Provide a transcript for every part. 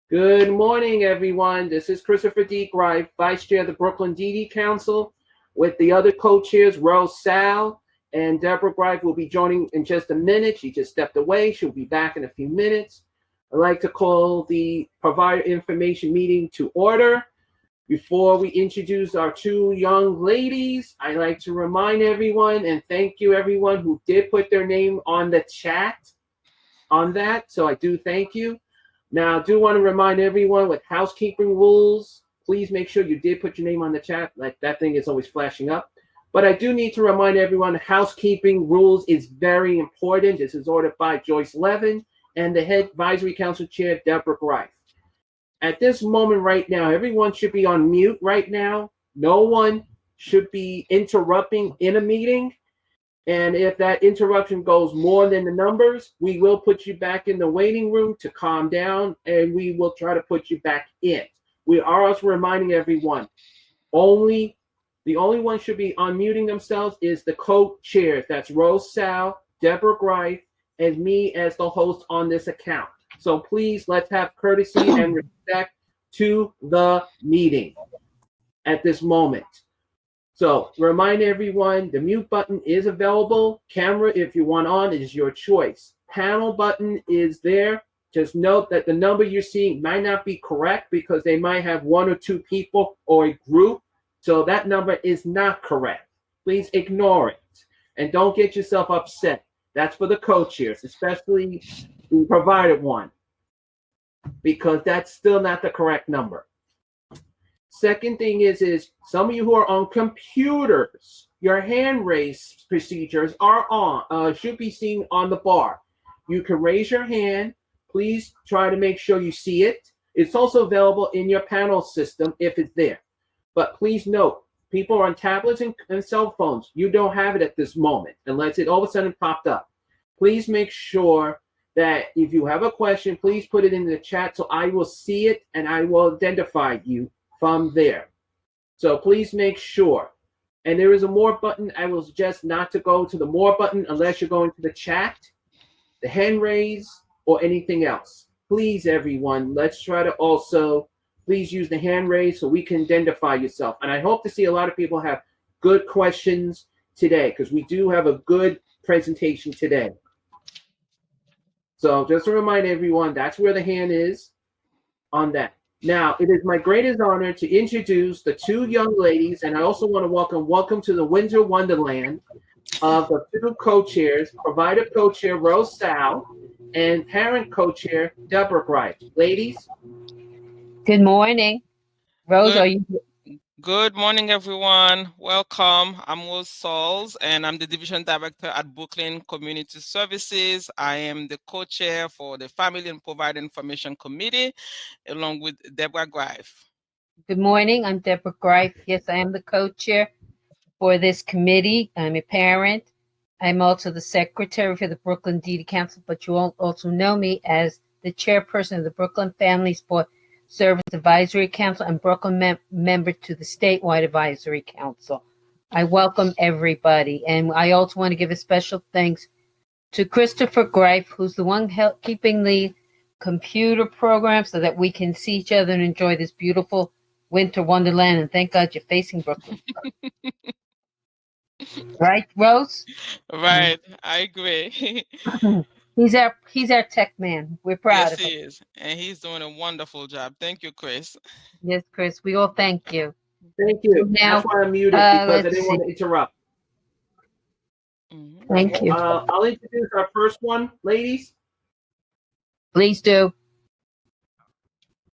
Good morning, everyone. This is Christopher D. Greif, Vice Chair of the Brooklyn DD Council, with the other co-chairs, Rose Sal and Deborah Greif will be joining in just a minute. She just stepped away. She'll be back in a few minutes. I'd like to call the provider information meeting to order. Before we introduce our two young ladies, I'd like to remind everyone and thank you everyone who did put their name on the chat on that. So I do thank you. Now, I do want to remind everyone with housekeeping rules, please make sure you did put your name on the chat. Like that thing is always flashing up. But I do need to remind everyone housekeeping rules is very important. This is ordered by Joyce Levin and the head advisory council chair, Deborah Greif. At this moment right now, everyone should be on mute right now. No one should be interrupting in a meeting. And if that interruption goes more than the numbers, we will put you back in the waiting room to calm down, and we will try to put you back in. We are also reminding everyone, the only one should be unmuting themselves is the co-chairs. That's Rose Sal, Deborah Greif, and me as the host on this account. So please, let's have courtesy and respect to the meeting at this moment. So remind everyone, the mute button is available. Camera, if you want on, it is your choice. Panel button is there. Just note that the number you're seeing might not be correct because they might have one or two people or a group. So that number is not correct. Please ignore it and don't get yourself upset. That's for the co-chairs, especially the provided one, because that's still not the correct number. Second thing is some of you who are on computers, your hand raise procedures are on, should be seen on the bar. You can raise your hand. Please try to make sure you see it. It's also available in your panel system if it's there. But please note, people on tablets and cell phones, you don't have it at this moment unless it all of a sudden popped up. Please make sure that if you have a question, please put it in the chat so I will see it and I will identify you from there. So please make sure. And there is a more button. I will suggest not to go to the more button unless you're going to the chat, the hand raise, or anything else. Please, everyone, let's try to also please use the hand raise so we can identify yourself. And I hope to see a lot of people have good questions today because we do have a good presentation today. So just to remind everyone, that's where the hand is on that. Now, it is my greatest honor to introduce the two young ladies, and I also want to welcome to the Winter Wonderland of the two co-chairs, provider co-chair Rose Sal and parent co-chair Deborah Greif. Ladies. Good morning. Rose, are you? Good morning, everyone. Welcome. I'm Rose Sauls, and I'm the Division Director at Brooklyn Community Services. I am the co-chair for the Family and Provider Information Committee, along with Deborah Greif. Good morning. I'm Deborah Greif. Yes, I am the co-chair for this committee. I'm a parent. I'm also the secretary for the Brooklyn DD Council, but you all also know me as the chairperson of the Brooklyn Family Support Service Advisory Council and Brooklyn member to the statewide advisory council. I welcome everybody. And I also want to give a special thanks to Christopher Greif, who's the one keeping the computer program so that we can see each other and enjoy this beautiful winter wonderland. And thank God you're facing Brooklyn. Right, Rose? Right, I agree. He's our tech man. We're proud of him. Yes, he is. And he's doing a wonderful job. Thank you, Chris. Yes, Chris. We all thank you. Thank you. Now, that's why I muted because I didn't want to interrupt. Thank you. I'll introduce our first one, ladies. Please do.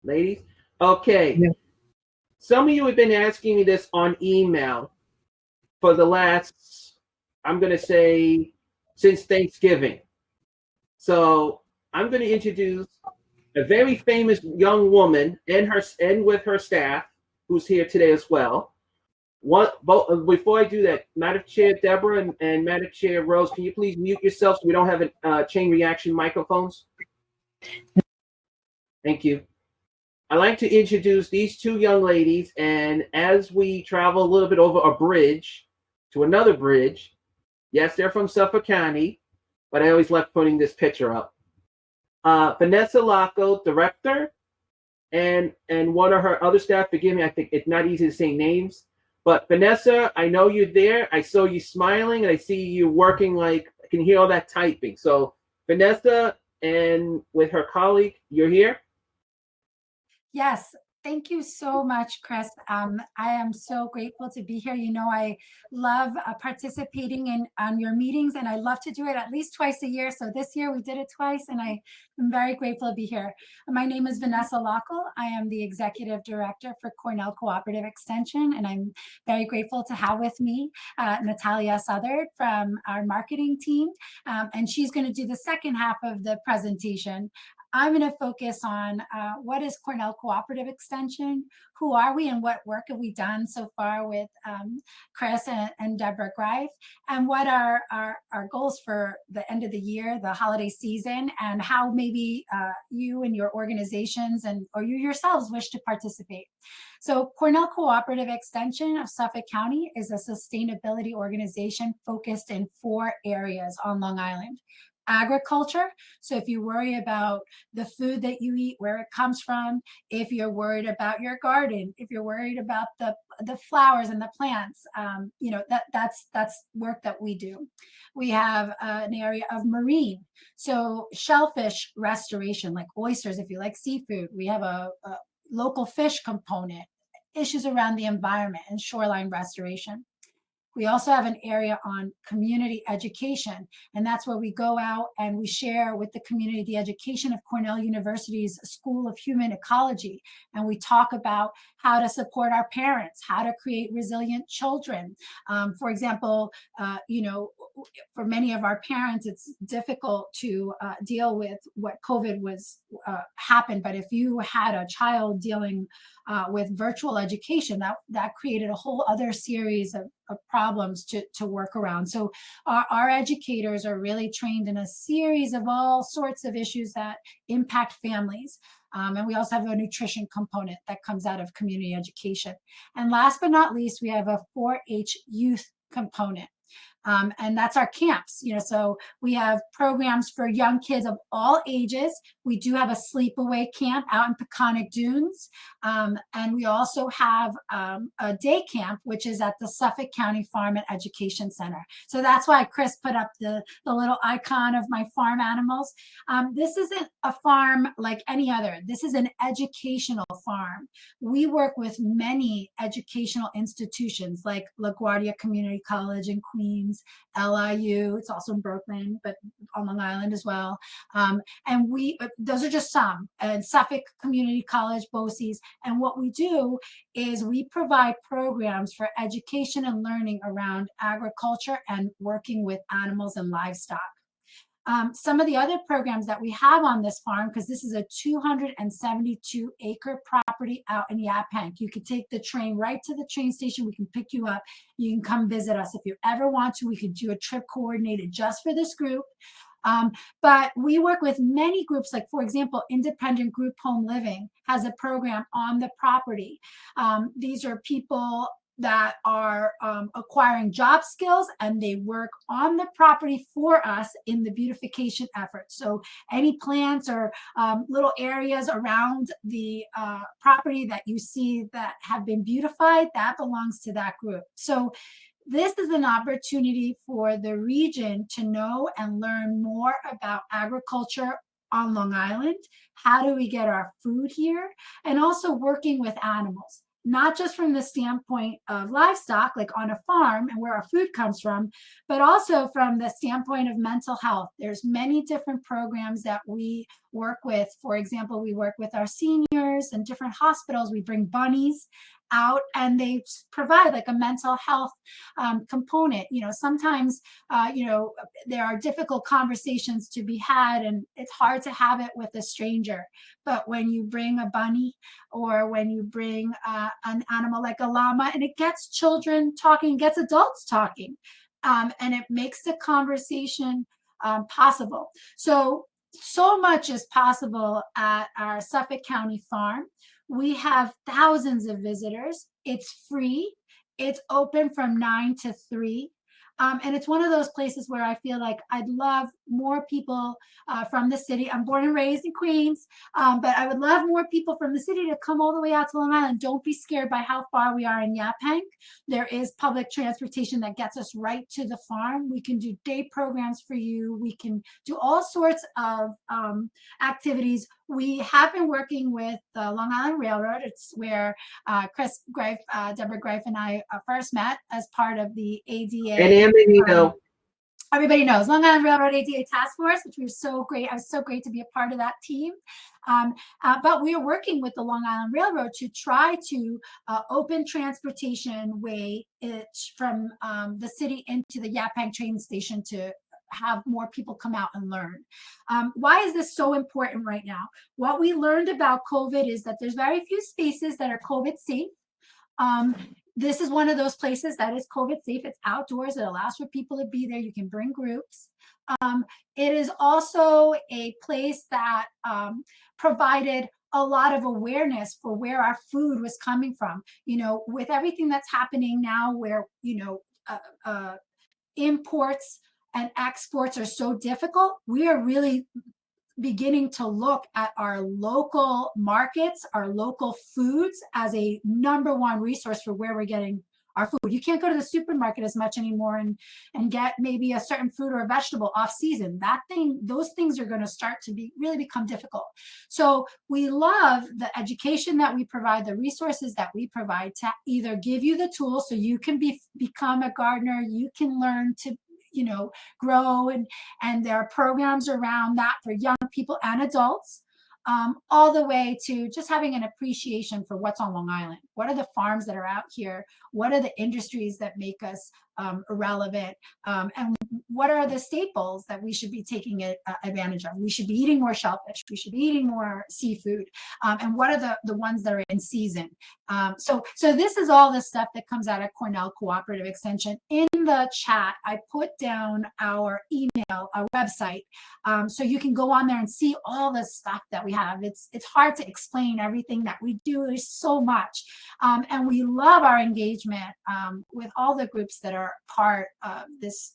Ladies. Okay. Yeah. Some of you have been asking me this on email for the last, I'm going to say, since Thanksgiving. So I'm going to introduce a very famous young woman and with her staff, who's here today as well. Before I do that, Madam Chair Deborah and Madam Chair Rose, can you please mute yourselves so we don't have chain reaction microphones? Thank you. I'd like to introduce these two young ladies, and as we travel a little bit over a bridge to another bridge, yes, they're from Suffolk County, but I always love putting this picture up. Vanessa Laco, director, and one of her other staff. Forgive me, I think it's not easy to say names. But Vanessa, I know you're there. I saw you smiling, and I see you working. Like I can hear all that typing. So Vanessa and with her colleague, you're here. Yes, thank you so much, Chris. I am so grateful to be here. You know, I love participating in on your meetings, and I love to do it at least twice a year. So this year we did it twice, and I am very grateful to be here. My name is Vanessa Lockel. I am the Executive Director for Cornell Cooperative Extension, and I'm very grateful to have with me Natalia Southard from our marketing team, and she's going to do the second half of the presentation. I'm going to focus on what is Cornell Cooperative Extension, who are we, and what work have we done so far with Chris and Deborah Greif, and what are our goals for the end of the year, the holiday season, and how maybe you and your organizations or you yourselves wish to participate. So Cornell Cooperative Extension of Suffolk County is a sustainability organization focused in 4 areas on Long Island. Agriculture. So if you worry about the food that you eat, where it comes from, if you're worried about your garden, if you're worried about the flowers and the plants, you know, that's work that we do. We have an area of marine. So shellfish restoration, like oysters, if you like seafood. We have a local fish component, issues around the environment and shoreline restoration. We also have an area on community education, and that's where we go out and we share with the community the education of Cornell University's School of Human Ecology. And we talk about how to support our parents, how to create resilient children. For example, you know, for many of our parents, it's difficult to deal with what COVID was happened. But if you had a child dealing with virtual education, that created a whole other series of problems to work around. So our educators are really trained in a series of all sorts of issues that impact families. And we also have a nutrition component that comes out of community education. And last but not least, we have a 4-H youth component. And that's our camps, you know, so we have programs for young kids of all ages. We do have a sleepaway camp out in Peconic Dunes. And we also have a day camp, which is at the Suffolk County Farm and Education Center. So that's why Chris put up the little icon of my farm animals. This isn't a farm like any other. This is an educational farm. We work with many educational institutions like LaGuardia Community College in Queens, LIU, it's also in Brooklyn, but on Long Island as well. And those are just some, and Suffolk Community College, BOCES. And what we do is we provide programs for education and learning around agriculture and working with animals and livestock. Some of the other programs that we have on this farm, because this is a 272-acre property out in Yaphank. You could take the train right to the train station. We can pick you up. You can come visit us if you ever want to. We could do a trip coordinated just for this group. But we work with many groups, like, for example, Independent Group Home Living has a program on the property. These are people that are acquiring job skills, and they work on the property for us in the beautification effort. So any plants or little areas around the property that you see that have been beautified, that belongs to that group. So this is an opportunity for the region to know and learn more about agriculture on Long Island. How do we get our food here? And also working with animals, not just from the standpoint of livestock, like on a farm and where our food comes from, but also from the standpoint of mental health. There's many different programs that we work with. For example, we work with our seniors and different hospitals. We bring bunnies out and they provide like a mental health component. You know, sometimes, you know, there are difficult conversations to be had, and it's hard to have it with a stranger. But when you bring a bunny, or when you bring an animal like a llama, and it gets children talking, gets adults talking, and it makes the conversation possible. So much is possible at our Suffolk County farm. We have thousands of visitors. It's free. It's open from 9 to 3. And it's one of those places where I feel like I'd love more people from the city. I'm born and raised in Queens, but I would love more people from the city to come all the way out to Long Island. Don't be scared by how far we are in Yaphank. There is public transportation that gets us right to the farm. We can do day programs for you. We can do all sorts of activities. We have been working with the Long Island Railroad. It's where Chris Greif, Deborah Greif, and I first met as part of the ADA. And Anthony, everybody knows Long Island Railroad ADA Task Force, which was so great. I was so great to be a part of that team. But we are working with the Long Island Railroad to try to open transportation way from the city into the Yaphank train station to have more people come out and learn. Why is this so important right now? What we learned about COVID is that there's very few spaces that are COVID safe. This is one of those places that is COVID safe. It's outdoors. It allows for people to be there. You can bring groups. It is also a place that provided a lot of awareness for where our food was coming from. You know, with everything that's happening now where, you know, imports and exports are so difficult, we are really beginning to look at our local markets, our local foods as a number one resource for where we're getting our food. You can't go to the supermarket as much anymore and get maybe a certain fruit or a vegetable off season. Those things are going to start to really become difficult. So we love the education that we provide, the resources that we provide to either give you the tools so you can become a gardener, you can learn to, you know, grow, and there are programs around that for young people and adults, all the way to just having an appreciation for what's on Long Island. What are the farms that are out here? What are the industries that make us relevant? And what are the staples that we should be taking advantage of? We should be eating more shellfish. We should be eating more seafood. And what are the ones that are in season? So this is all the stuff that comes out of Cornell Cooperative Extension. In the chat, I put down our email, our website, so you can go on there and see all the stuff that we have. It's hard to explain everything that we do. There's so much. And we love our engagement with all the groups that are part of this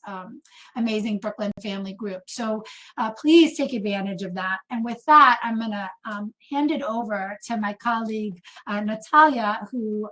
amazing Brooklyn family group. So please take advantage of that. And with that, I'm going to hand it over to my colleague, Natalia, who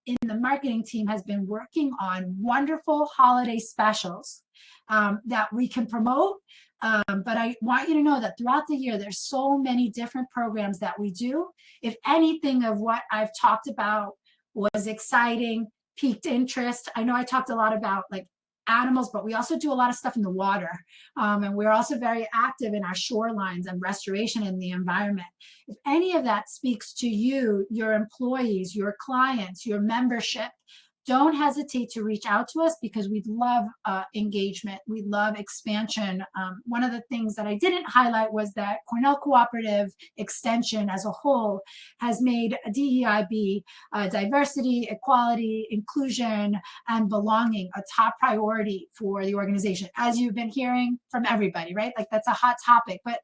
in the marketing team has been working on wonderful holiday specials that we can promote. But I want you to know that throughout the year, there's so many different programs that we do. If anything of what I've talked about was exciting, piqued interest, I know I talked a lot about like animals, but we also do a lot of stuff in the water. And we're also very active in our shorelines and restoration in the environment. If any of that speaks to you, your employees, your clients, your membership, don't hesitate to reach out to us because we'd love engagement. We love expansion. One of the things that I didn't highlight was that Cornell Cooperative Extension as a whole has made DEIB, diversity, equality, inclusion, and belonging a top priority for the organization, as you've been hearing from everybody, right? Like that's a hot topic. But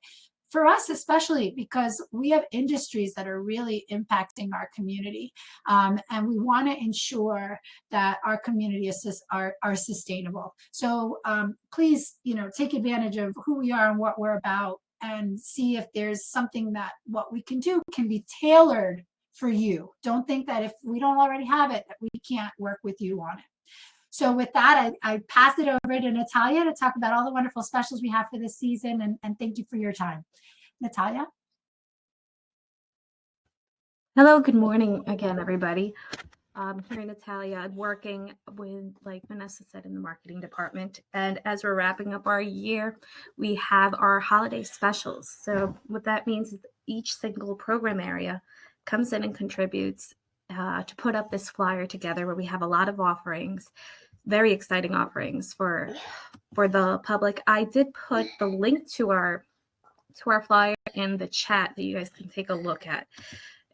for us, especially because we have industries that are really impacting our community. And we want to ensure that our community are sustainable. So please, you know, take advantage of who we are and what we're about and see if there's something that what we can do can be tailored for you. Don't think that if we don't already have it, that we can't work with you on it. So with that, I pass it over to Natalia to talk about all the wonderful specials we have for this season. And thank you for your time. Natalia? Hello, good morning again, everybody. Here Natalia. I'm working with, like Vanessa said, in the marketing department. And as we're wrapping up our year, we have our holiday specials. So what that means is each single program area comes in and contributes to put up this flyer together where we have a lot of offerings, very exciting offerings for the public. I did put the link to our flyer in the chat that you guys can take a look at.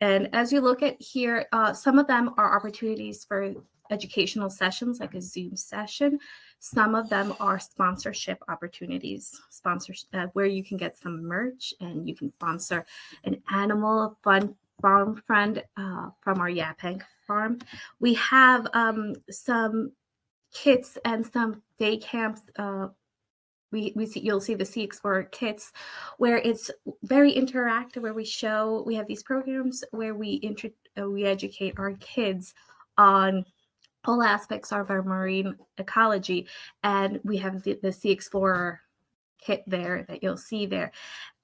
And as you look at here, some of them are opportunities for educational sessions, like a Zoom session. Some of them are sponsorship opportunities, where you can get some merch and you can sponsor an animal farm friend from our Yaphank farm. We have some kits and some day camps. You'll see the Sea Explorer kits, where it's very interactive, where we have these programs where we educate our kids on all aspects of our marine ecology, and we have the Sea Explorer kit there that you'll see there.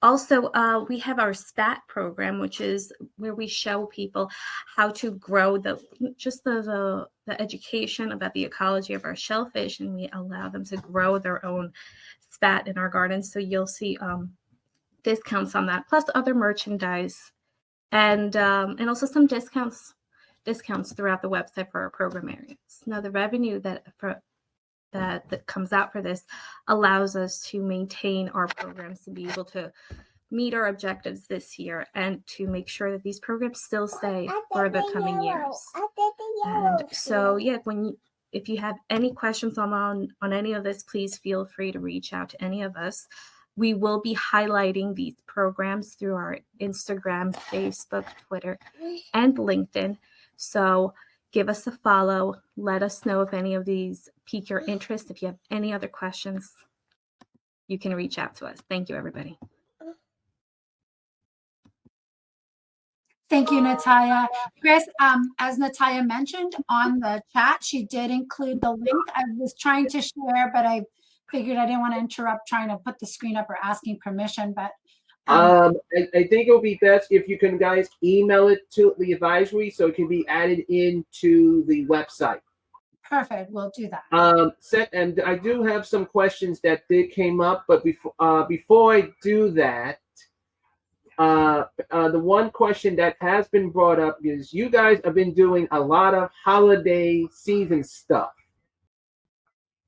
Also, we have our SPAT program, which is where we show people how to grow the education about the ecology of our shellfish, and we allow them to grow their own spat in our gardens. So you'll see discounts on that, plus other merchandise, and also some discounts throughout the website for our program areas. Now, the revenue that comes out for this allows us to maintain our programs, to be able to meet our objectives this year, and to make sure that these programs still stay for the coming years. And so, yeah, if you have any questions on any of this, please feel free to reach out to any of us. We will be highlighting these programs through our Instagram, Facebook, Twitter, and LinkedIn. So give us a follow. Let us know if any of these pique your interest. If you have any other questions, you can reach out to us. Thank you, everybody. Thank you, Natalia. Chris, as Natalia mentioned on the chat, she did include the link. I was trying to share, but I figured I didn't want to interrupt trying to put the screen up or asking permission. But I think it would be best if you can guys email it to the advisory so it can be added into the website. Perfect, we'll do that. And I do have some questions that came up, but before I do that, the one question that has been brought up is you guys have been doing a lot of holiday season stuff.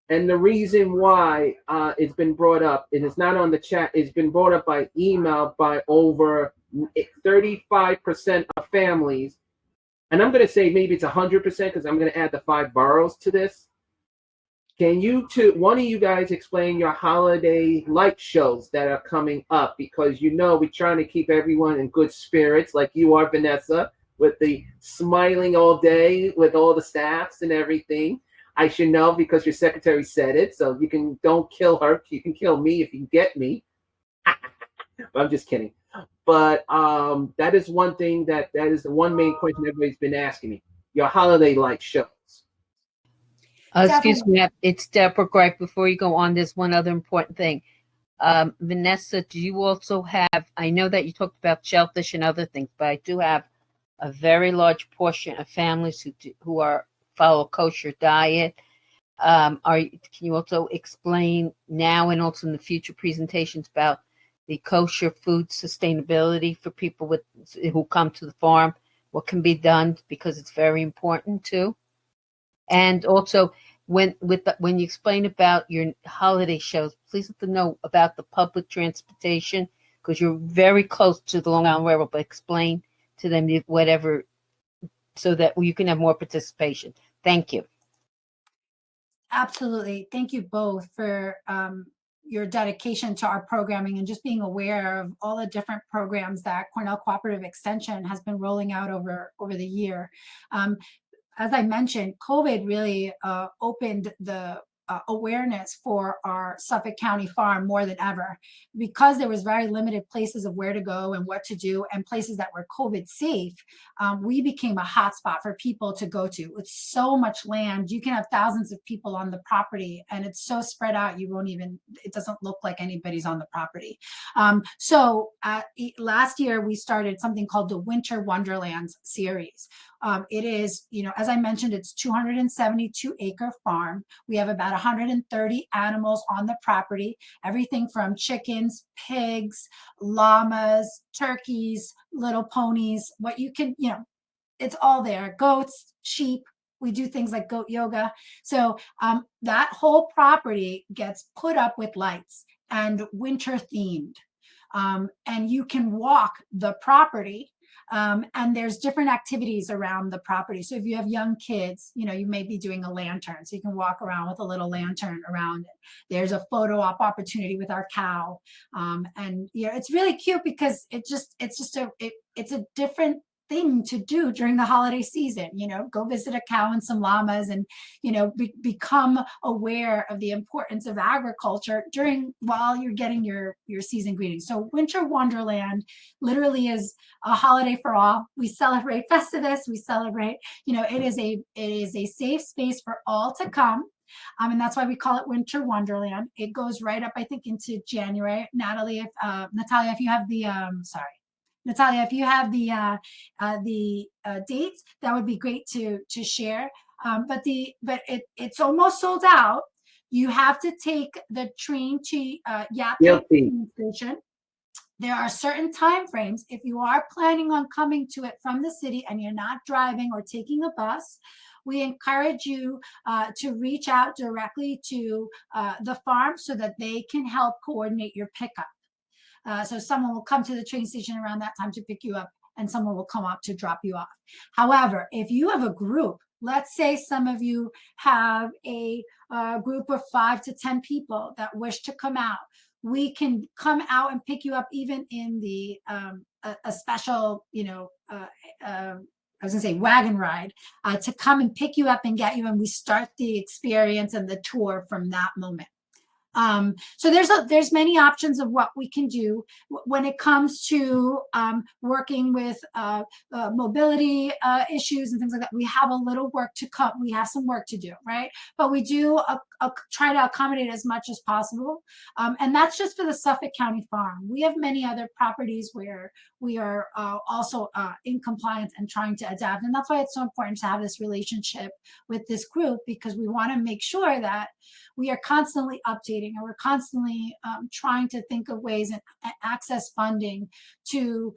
And the reason why it's been brought up, and it's not on the chat, it's been brought up by email by over 35% of families. And I'm going to say maybe it's 100% because I'm going to add the 5 boroughs to this. Can one of you guys explain your holiday light shows that are coming up? Because we're trying to keep everyone in good spirits, like you are, Vanessa, with the smiling all day with all the staffs and everything. I should know because your secretary said it, so don't kill her. You can kill me if you get me. I'm just kidding. But that is one thing that is the one main question everybody's been asking me. Your holiday light shows. Excuse me, it's Deborah Greif. Before you go on, there's one other important thing. Vanessa, do you also have, I know that you talked about shellfish and other things, but I do have a very large portion of families who follow a kosher diet. Can you also explain now and also in the future presentations about the kosher food sustainability for people who come to the farm? What can be done, because it's very important too. And also, when you explain about your holiday shows, please let them know about the public transportation, because you're very close to the Long Island Railroad. But explain to them whatever, so that you can have more participation. Thank you. Absolutely. Thank you both for your dedication to our programming and just being aware of all the different programs that Cornell Cooperative Extension has been rolling out over the year. As I mentioned, COVID really opened the awareness for our Suffolk County farm more than ever, because there was very limited places of where to go and what to do, and places that were COVID safe. We became a hotspot for people to go to. With so much land, you can have thousands of people on the property, and it's so spread out, it doesn't look like anybody's on the property. So last year we started something called the Winter Wonderlands series. It is, as I mentioned, it's 272-acre farm. We have about 130 animals on the property, everything from chickens, pigs, llamas, turkeys, little ponies, what you can, it's all there. Goats, sheep. We do things like goat yoga. So that whole property gets put up with lights and winter themed. And you can walk the property. And there's different activities around the property. So if you have young kids, you may be doing a lantern, so you can walk around with a little lantern around it. There's a photo op opportunity with our cow. And it's really cute because it's a different thing to do during the holiday season. Go visit a cow and some llamas, and become aware of the importance of agriculture while you're getting your season greetings. So Winter Wonderland literally is a holiday for all. We celebrate Festivus. We celebrate, it is a safe space for all to come. And that's why we call it Winter Wonderland. It goes right up, I think, into January. Natalia, if you have the Natalia, if you have the dates, that would be great to share. But it's almost sold out. You have to take the train to Yaphank Station. There are certain time frames. If you are planning on coming to it from the city and you're not driving or taking a bus, we encourage you to reach out directly to the farm so that they can help coordinate your pickup. So someone will come to the train station around that time to pick you up, and someone will come up to drop you off. However, if you have a group, let's say some of you have a group of 5 to 10 people that wish to come out, we can come out and pick you up even in the a special, I was gonna say wagon ride to come and pick you up and get you, and we start the experience and the tour from that moment. So there's many options of what we can do when it comes to working with mobility issues and things like that. We have a little work to come. We have some work to do, right? But we do try to accommodate as much as possible. And that's just for the Suffolk County Farm. We have many other properties where we are also in compliance and trying to adapt. And that's why it's so important to have this relationship with this group, because we want to make sure that we are constantly updating, and we're constantly trying to think of ways and access funding to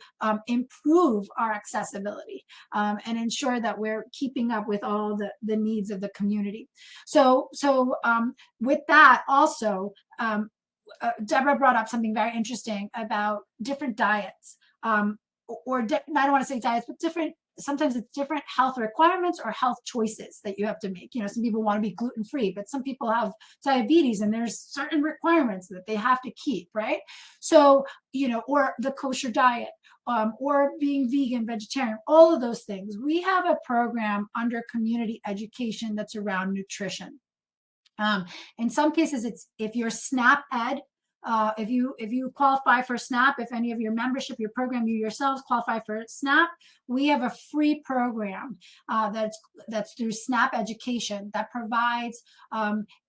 improve our accessibility and ensure that we're keeping up with all the needs of the community. So with that also, Deborah brought up something very interesting about different diets, I don't want to say diets, but sometimes it's different health requirements or health choices that you have to make. Some people want to be gluten-free, but some people have diabetes and there's certain requirements that they have to keep, right? So, or the kosher diet, or being vegan, vegetarian, all of those things. We have a program under community education that's around nutrition. In some cases, it's if you're SNAP Ed, if you qualify for SNAP, if any of your membership, your program, you yourselves qualify for SNAP, we have a free program that's through SNAP Education that provides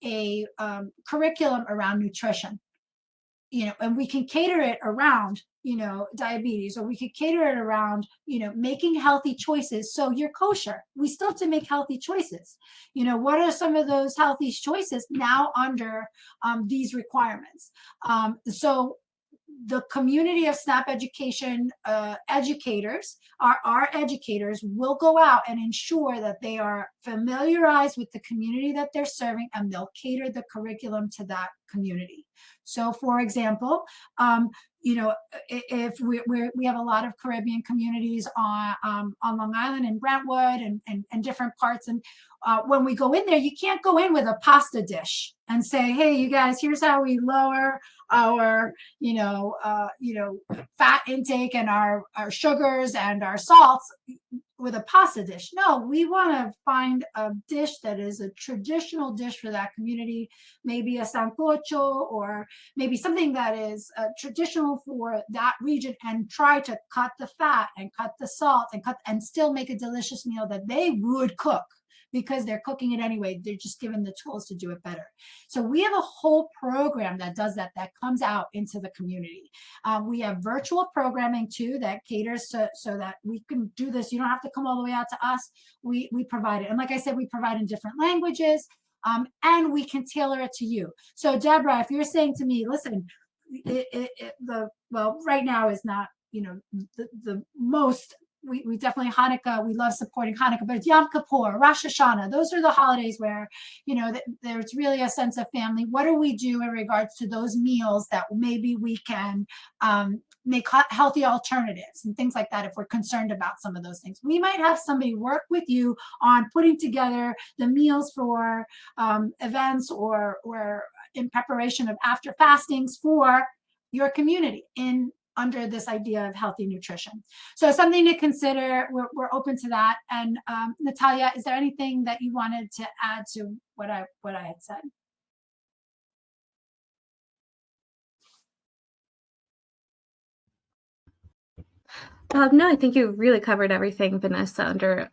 a curriculum around nutrition. And we can cater it around, diabetes, or we could cater it around, making healthy choices. So you're kosher. We still have to make healthy choices. What are some of those healthy choices now under these requirements? So the community of SNAP Education educators, our educators will go out and ensure that they are familiarized with the community that they're serving, and they'll cater the curriculum to that community. So for example, if we have a lot of Caribbean communities on Long Island and Brentwood and different parts, and when we go in there, you can't go in with a pasta dish and say, hey, you guys, here's how we lower our fat intake and our sugars and our salts with a pasta dish. No, we want to find a dish that is a traditional dish for that community, maybe a sancocho, or maybe something that is traditional for that region, and try to cut the fat and cut the salt and still make a delicious meal that they would cook, because they're cooking it anyway. They're just given the tools to do it better. So we have a whole program that does that comes out into the community. We have virtual programming too that caters so that we can do this. You don't have to come all the way out to us. We provide it. And like I said, we provide in different languages, and we can tailor it to you. So Deborah, if you're saying to me, listen, right now is not, the most, we definitely Hanukkah, we love supporting Hanukkah, but Yom Kippur, Rosh Hashanah, those are the holidays where, there's really a sense of family. What do we do in regards to those meals that maybe we can make healthy alternatives and things like that if we're concerned about some of those things? We might have somebody work with you on putting together the meals for events or in preparation of after fastings for your community in under this idea of healthy nutrition. So something to consider. We're open to that. And Natalia, is there anything that you wanted to add to what I had said? No, I think you really covered everything, Vanessa, under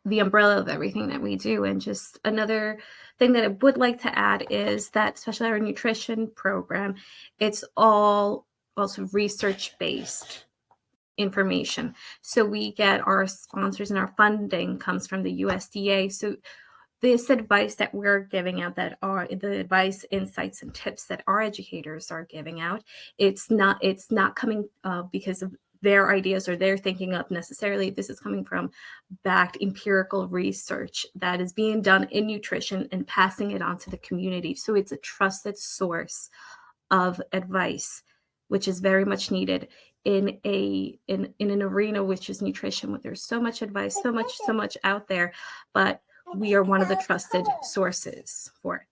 the umbrella of everything that we do. And just another thing that I would like to add is that, especially our nutrition program, it's all also research-based information. So we get our sponsors and our funding comes from the USDA. So this advice that we're giving out, that are the advice, insights, and tips that our educators are giving out, it's not coming because of their ideas or their thinking up necessarily. This is coming from backed empirical research that is being done in nutrition and passing it on to the community. So it's a trusted source of advice, which is very much needed in an arena which is nutrition, where there's so much advice, so much out there, but we are one of the trusted sources for it.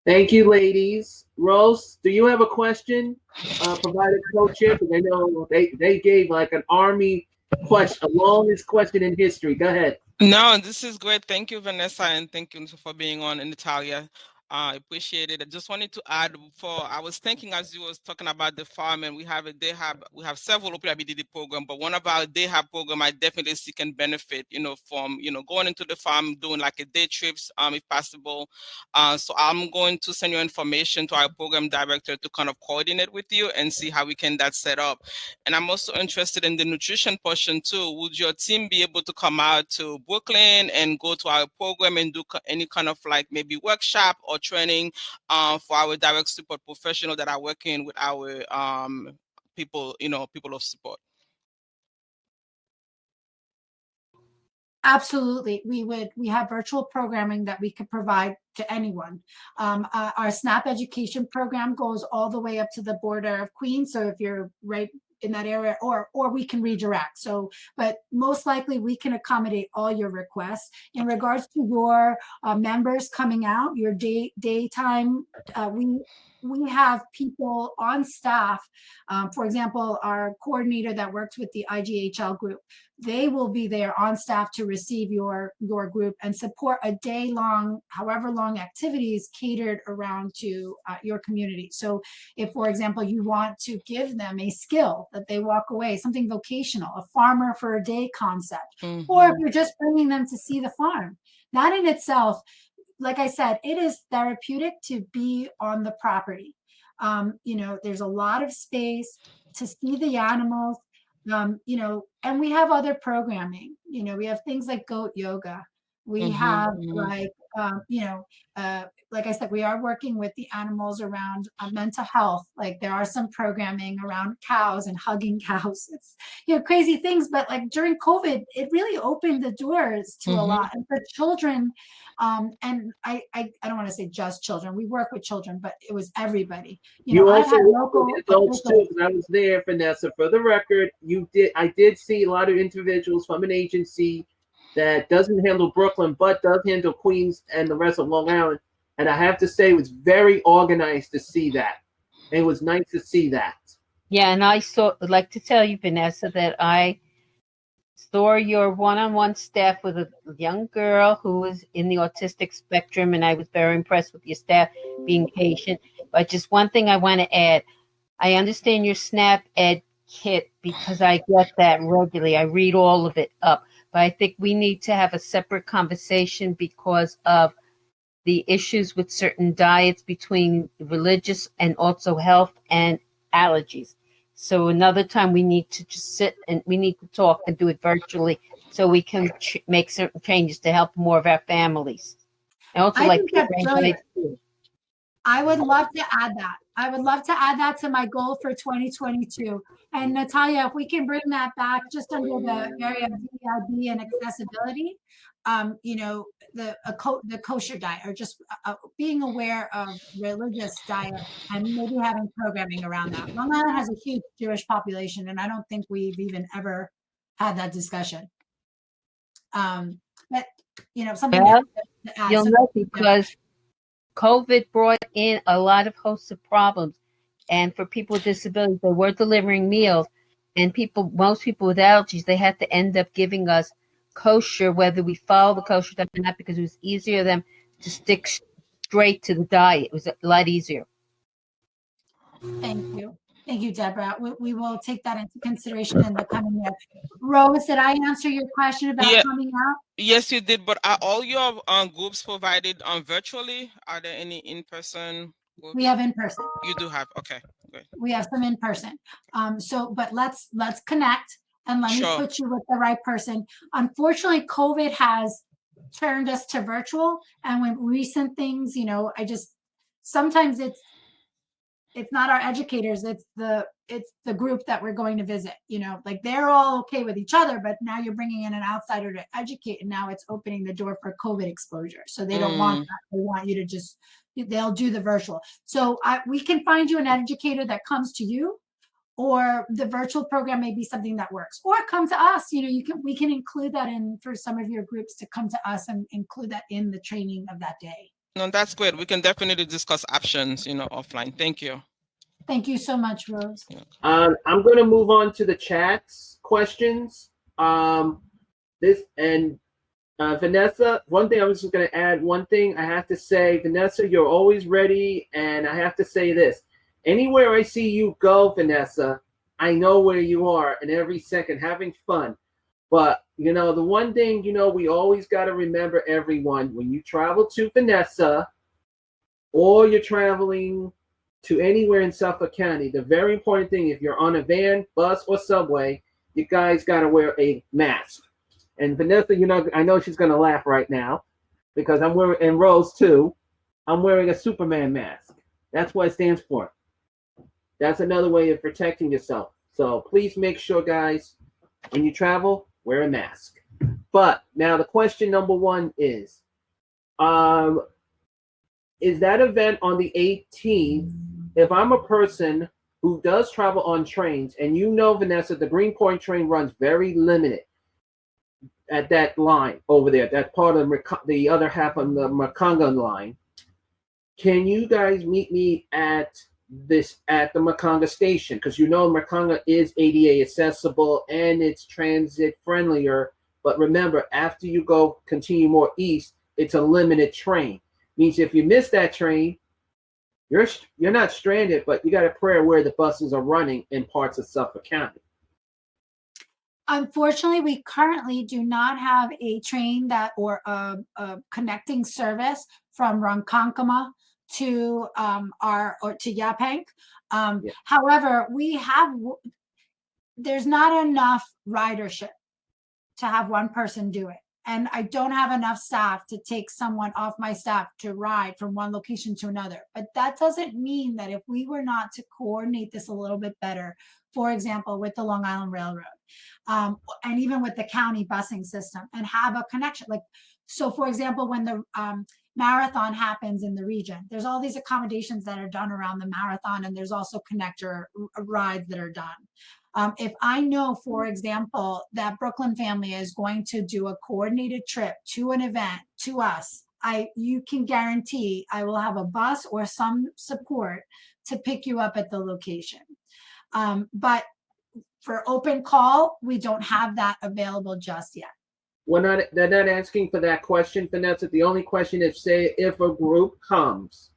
Thank you, ladies. Rose, do you have a question? Provided co-chair, because I know they gave like an army question, the longest question in history. Go ahead. No, this is great. Thank you, Vanessa, and thank you for being on, Natalia. I appreciate it. I just wanted to add, I was thinking as you was talking about the farm, and we have several OPWDD program, but one of our day have program I definitely see can benefit, from, going into the farm, doing like a day trips, if possible. So I'm going to send your information to our program director to kind of coordinate with you and see how we can that set up. And I'm also interested in the nutrition portion too. Would your team be able to come out to Brooklyn and go to our program and do any kind of like maybe workshop or training for our direct support professionals that are working with our people, people of support? Absolutely. We have virtual programming that we could provide to anyone. Our SNAP education program goes all the way up to the border of Queens. So if you're right in that area, or we can redirect. So, but most likely we can accommodate all your requests. In regards to your members coming out, your daytime, we have people on staff. For example, our coordinator that works with the IGHL group, they will be there on staff to receive your group and support a day long, however long activities catered around to your community. So if, for example, you want to give them a skill that they walk away, something vocational, a farmer for a day concept, or if you're just bringing them to see the farm, that in itself, like I said, it is therapeutic to be on the property. There's a lot of space to see the animals, and we have other programming. We have things like goat yoga. We have like I said, we are working with the animals around mental health. Like there are some programming around cows and hugging cows. It's crazy things, but like during COVID, it really opened the doors to a lot. And for children, and I don't want to say just children. We work with children, but it was everybody. You I've also had work with adults too, because I was there, Vanessa. For the record, I did see a lot of individuals from an agency that doesn't handle Brooklyn, but does handle Queens and the rest of Long Island. And I have to say, it was very organized to see that. It was nice to see that. Yeah, and I would like to tell you, Vanessa, that I saw your one-on-one staff with a young girl who was in the autistic spectrum, and I was very impressed with your staff being patient. But just one thing I want to add, I understand your SNAP Ed kit because I get that regularly. I read all of it up. But I think we need to have a separate conversation because of the issues with certain diets between religious and also health and allergies. So another time we need to just sit and we need to talk and do it virtually so we can make certain changes to help more of our families. And also I think that's brilliant. too. I would love to add that. I would love to add that to my goal for 2022. And Natalia, if we can bring that back just under the area of DIB and accessibility, the kosher diet, or just being aware of religious diet and maybe having programming around that. Long Island has a huge Jewish population, and I don't think we've even ever had that discussion. But something to add. You'll know because COVID brought in a lot of hosts of problems. And for people with disabilities, they were delivering meals. And most people with allergies, they had to end up giving us kosher, whether we follow the kosher diet or not, because it was easier for them to stick straight to the diet. It was a lot easier. Thank you. Thank you, Deborah. We will take that into consideration in the coming year. Rose, did I answer your question about Yeah. coming out? Yes, you did. But are all your groups provided virtually? Are there any in-person groups? We have in person. You do have. Okay, great. We have some in person. But let's connect and let me Sure. put you with the right person. Unfortunately, COVID has turned us to virtual, and when recent things, sometimes it's not our educators, it's the group that we're going to visit. Like they're all okay with each other, but now you're bringing in an outsider to educate, and now it's opening the door for COVID exposure. So they don't want that. They want you to they'll do the virtual. So we can find you an educator that comes to you, or the virtual program may be something that works, or come to us. We can include that in for some of your groups to come to us and include that in the training of that day. No, that's great. We can definitely discuss options, offline. Thank you. Thank you so much, Rose. I'm going to move on to the chats questions. Vanessa, one thing I was just going to add, one thing I have to say, Vanessa, you're always ready. And I have to say this, anywhere I see you go, Vanessa, I know where you are, and every second having fun. But, the one thing, we always got to remember, everyone, when you travel to Vanessa or you're traveling to anywhere in Suffolk County, the very important thing, if you're on a van, bus, or subway, you guys got to wear a mask. And Vanessa, I know she's going to laugh right now because I'm wearing, and Rose too, I'm wearing a Superman mask. That's what it stands for. That's another way of protecting yourself. So please make sure, guys, when you travel, wear a mask. But now the question number one is that event on the 18th, if I'm a person who does travel on trains, and Vanessa, the Greenpoint train runs very limited at that line over there, that part of the other half of the Makonga line, can you guys meet me at the Makonga station? Because Makonga is ADA accessible and it's transit friendlier. But remember, after you continue more east, it's a limited train. Means if you miss that train, you're not stranded, but you got to pray where the buses are running in parts of Suffolk County. Unfortunately, we currently do not have a train or a connecting service from Ronkonkoma to to Yaphank. However, there's not enough ridership to have one person do it. And I don't have enough staff to take someone off my staff to ride from one location to another. But that doesn't mean that if we were not to coordinate this a little bit better, for example, with the Long Island Railroad, and even with the county busing system, and have a connection. So for example, when the marathon happens in the region, there's all these accommodations that are done around the marathon, and there's also connector rides that are done. If I know, for example, that Brooklyn family is going to do a coordinated trip to an event to us, you can guarantee I will have a bus or some support to pick you up at the location. But for open call, we don't have that available just yet. They're not asking for that question, Vanessa. The only question is, say, if a group comes,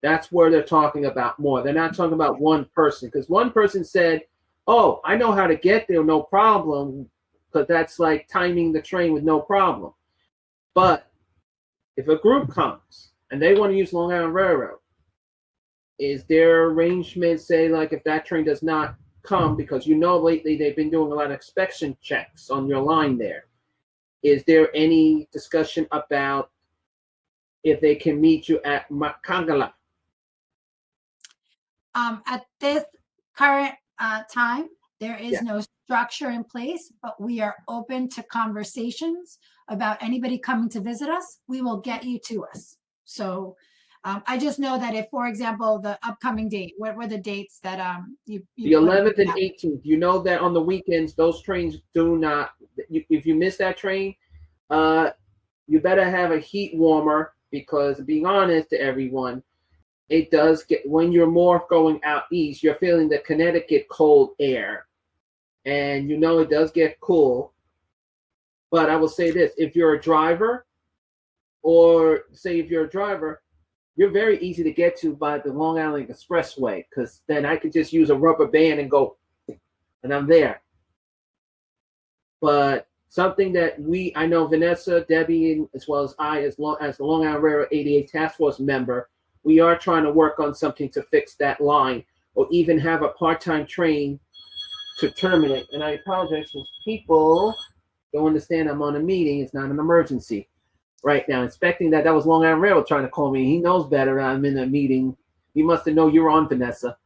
that's where they're talking about more. They're not talking about one person, because one person said, oh, I know how to get there, no problem, because that's like timing the train with no problem. But if a group comes and they want to use Long Island Railroad, is there arrangement, say, like if that train does not come, because lately they've been doing a lot of inspection checks on your line there, is there any discussion about if they can meet you at Makangala? At this current time, there is no structure in place, but we are open to conversations about anybody coming to visit us. We will get you to us. So I just know that if, for example, the upcoming date, what were the dates that you the 11th and 18th, that on the weekends, those trains do not, if you miss that train, you better have a heat warmer because being honest to everyone, it does get, when you're more going out east, you're feeling the Connecticut cold air. And it does get cool. But I will say this, if you're a driver, you're very easy to get to by the Long Island Expressway, because then I could just use a rubber band and go, and I'm there. But something that I know Vanessa, Debbie, as well as I, as the Long Island Railroad ADA Task Force member, we are trying to work on something to fix that line, or even have a part-time train to terminate. And I apologize if people don't understand I'm on a meeting. It's not an emergency right now. Inspecting that was Long Island Railroad trying to call me. He knows better. I'm in a meeting. He must have known you're on, Vanessa.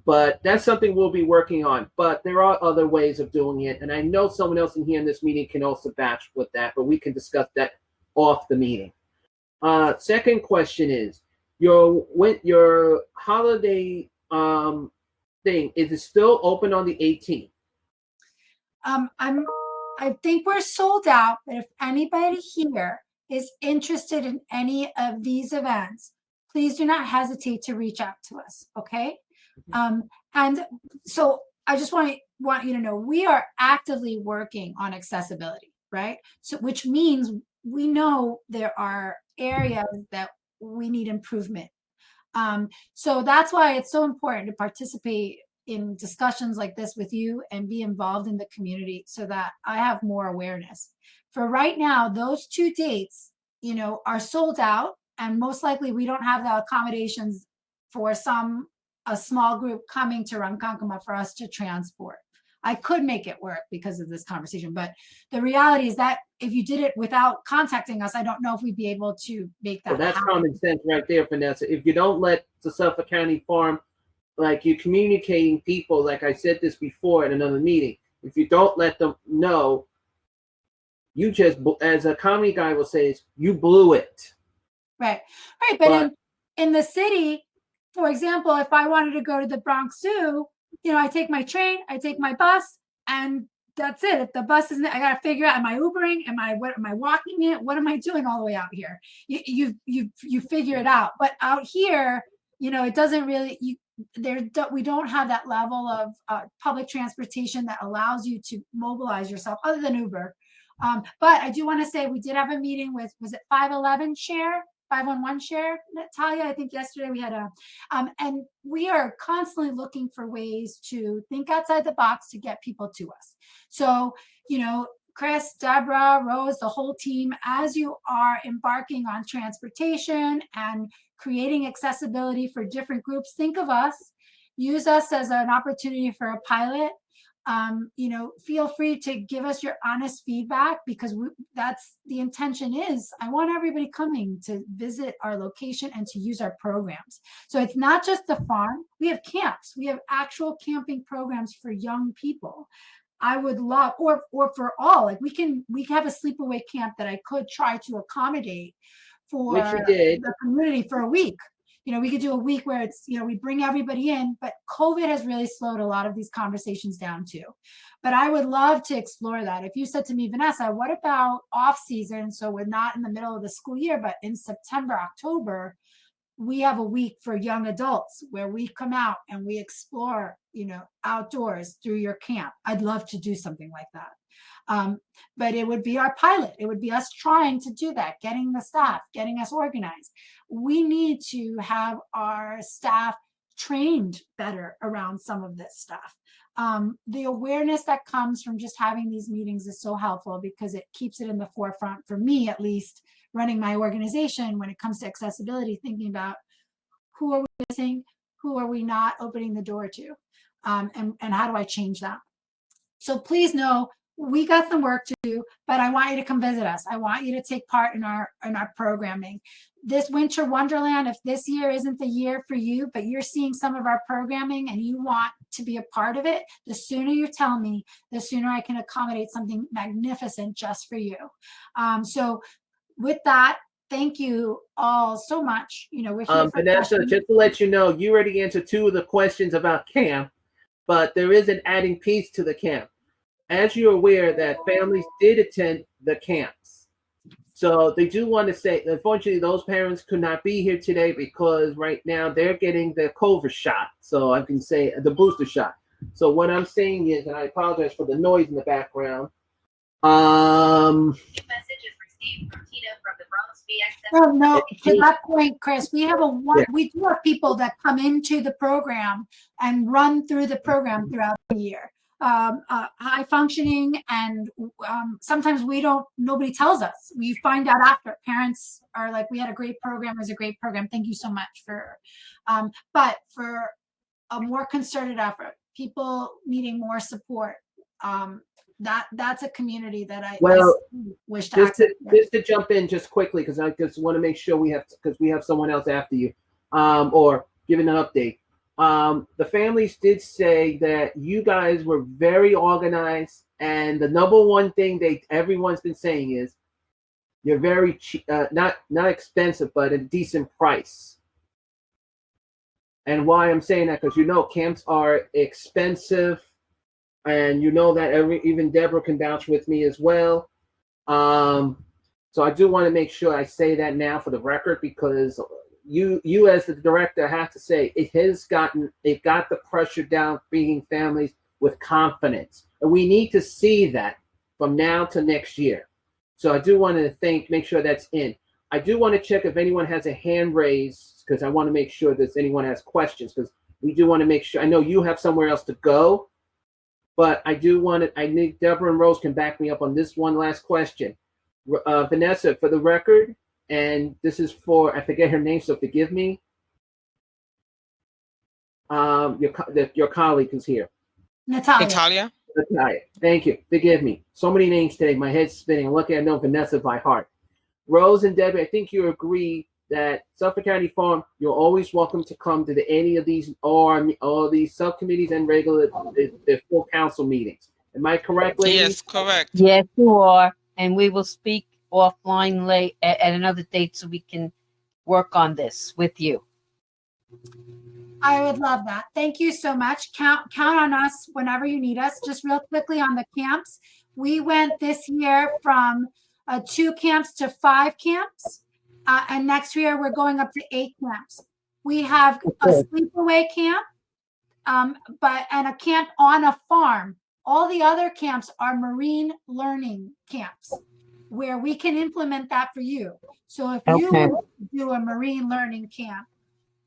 But that's something we'll be working on. But there are other ways of doing it. And I know someone else in here in this meeting can also batch with that, but we can discuss that off the meeting. Second question is, your holiday thing, is it still open on the 18th? I think we're sold out, but if anybody here is interested in any of these events, please do not hesitate to reach out to us, okay? And so I just want you to know, we are actively working on accessibility, right? So, which means we know there are areas that we need improvement. So that's why it's so important to participate in discussions like this with you and be involved in the community so that I have more awareness. For right now, those 2 dates, are sold out, and most likely we don't have the accommodations for a small group coming to Ronkonkoma for us to transport. I could make it work because of this conversation, but the reality is that if you did it without contacting us, I don't know if we'd be able to make that Well, that's happen. common sense right there, Vanessa. If you don't let the Suffolk County Farm, like you're communicating people, like I said this before in another meeting, if you don't let them know, you just, as a comedy guy will say, is you blew it. Right. But in the city, for example, if I wanted to go to the Bronx Zoo, I take my train, I take my bus, and that's it. If the bus isn't, I got to figure out, am I Ubering? Am I walking it? What am I doing all the way out here? You figure it out. But out here, it doesn't really, we don't have that level of public transportation that allows you to mobilize yourself other than Uber. But I do want to say we did have a meeting with, was it 511 Share? 511 Share, Natalia, I think yesterday we had and we are constantly looking for ways to think outside the box to get people to us. So, Chris, Deborah, Rose, the whole team, as you are embarking on transportation and creating accessibility for different groups, think of us, use us as an opportunity for a pilot. Feel free to give us your honest feedback, because that's the intention is I want everybody coming to visit our location and to use our programs. So it's not just the farm. We have camps. We have actual camping programs for young people. I would love, or for all, like we have a sleepaway camp that I could try to accommodate for the community for a week. We could do a week where it's, we bring everybody in, but COVID has really slowed a lot of these conversations down too. But I would love to explore that. If you said to me, Vanessa, what about off season? So we're not in the middle of the school year, but in September, October, we have a week for young adults where we come out and we explore, outdoors through your camp. I'd love to do something like that. But it would be our pilot. It would be us trying to do that, getting the staff, getting us organized. We need to have our staff trained better around some of this stuff. The awareness that comes from just having these meetings is so helpful, because it keeps it in the forefront for me, at least, running my organization when it comes to accessibility, thinking about who are we missing, who are we not opening the door to, and how do I change that? So please know we got some work to do, but I want you to come visit us. I want you to take part in our programming. This Winter Wonderland, if this year isn't the year for you, but you're seeing some of our programming and you want to be a part of it, the sooner you tell me, the sooner I can accommodate something magnificent just for you. So with that, thank you all so much. We're here for Vanessa, questions. just to let you know, you already answered 2 of the questions about camp, but there is an adding piece to the camp. As you're aware that families did attend the camps, So they do want to say, unfortunately, those parents could not be here today because right now they're getting the COVID shot. So I can say the booster shot. So what I'm saying is, and I apologize for the noise in the background. Message is received from Tina from the Bronx VX. Oh, no, to that point, Chris, we have we do have people that come into the program and run through the program throughout the year. High functioning, and sometimes nobody tells us. We find out after. Parents are like, we had a great program, it was a great program. Thank you so much for, but for a more concerted effort, people needing more support, that's a community that I wish to access. Just to jump in just quickly, because I just want to make sure we have someone else after you, or giving an update. The families did say that you guys were very organized, and the number one thing everyone's been saying is you're very cheap, not expensive, but a decent price. And why I'm saying that, because camps are expensive. And that even Deborah can vouch with me as well. So I do want to make sure I say that now for the record, because you as the director have to say it got the pressure down, feeding families with confidence, and we need to see that from now to next year. So I do want to make sure that's in. I do want to check if anyone has a hand raised, because I want to make sure that anyone has questions, because we do want to make sure. I know you have somewhere else to go. But I need Deborah and Rose can back me up on this one last question. Vanessa, for the record, and this is for, I forget her name, so forgive me. Your colleague is here. Natalia. Thank you. Forgive me. So many names today. My head's spinning. I'm lucky I know Vanessa by heart. Rose and Debbie, I think you agree that Suffolk County Farm, you're always welcome to come to any of these all these subcommittees and regular the full council meetings. Am I correct, ladies? Yes, correct. Yes, you are. And we will speak offline late at another date so we can work on this with you. I would love that. Thank you so much. Count on us whenever you need us. Just real quickly on the camps. We went this year from 2 camps to 5 camps. And next year we're going up to 8 camps. We have a sleepaway camp, and a camp on a farm. All the other camps are marine learning camps where we can implement that for you. So if you do a marine learning camp,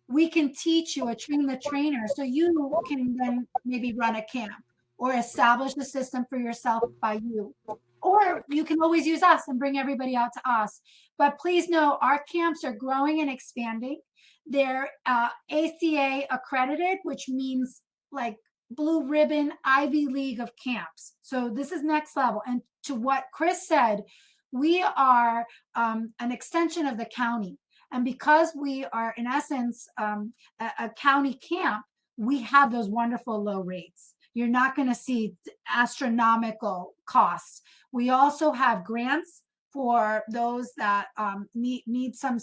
we can teach you a train the trainer, so you can then maybe run a camp or establish the system for yourself by you. Or you can always use us and bring everybody out to us. But please know our camps are growing and expanding. They're ACA accredited, which means like blue ribbon Ivy League of camps. So this is next level. And to what Chris said, we are an extension of the county. And because we are, in essence, a county camp, we have those wonderful low rates. You're not going to see astronomical costs. We also have grants for those that need some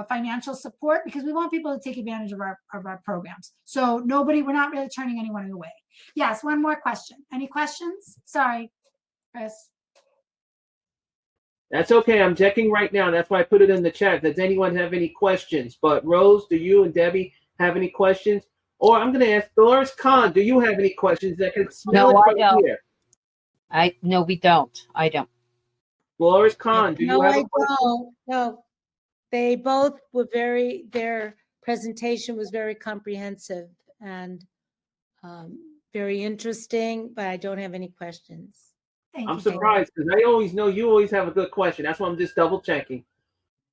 financial support, because we want people to take advantage of our programs. So we're not really turning anyone away. Yes, one more question. Any questions? Sorry, Chris. That's okay. I'm checking right now. That's why I put it in the chat. Does anyone have any questions? But Rose, do you and Debbie have any questions? Or I'm going to ask Dolores Kahn, do you have any questions that can smell it from here? No, we don't. I don't. Dolores Kahn, do you have a question? No, they both were their presentation was very comprehensive and very interesting, but I don't have any questions. I'm surprised, because I always know you always have a good question. That's why I'm just double checking.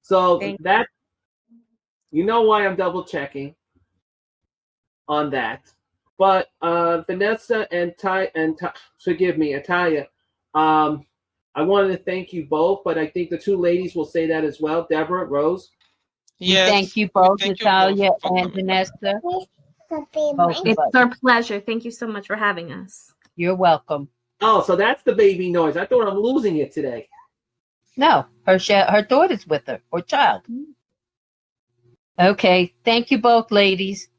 So you know why I'm double checking on that. But Vanessa and forgive me, Atalia, I wanted to thank you both, but I think the two ladies will say that as well. Deborah, Rose. Yes. Thank you both, Natalia and Vanessa. It's our pleasure. Thank you so much for having us. You're welcome. Oh, so that's the baby noise. I thought I'm losing it today. No, her daughter's with her, or child. Okay, thank you both, ladies.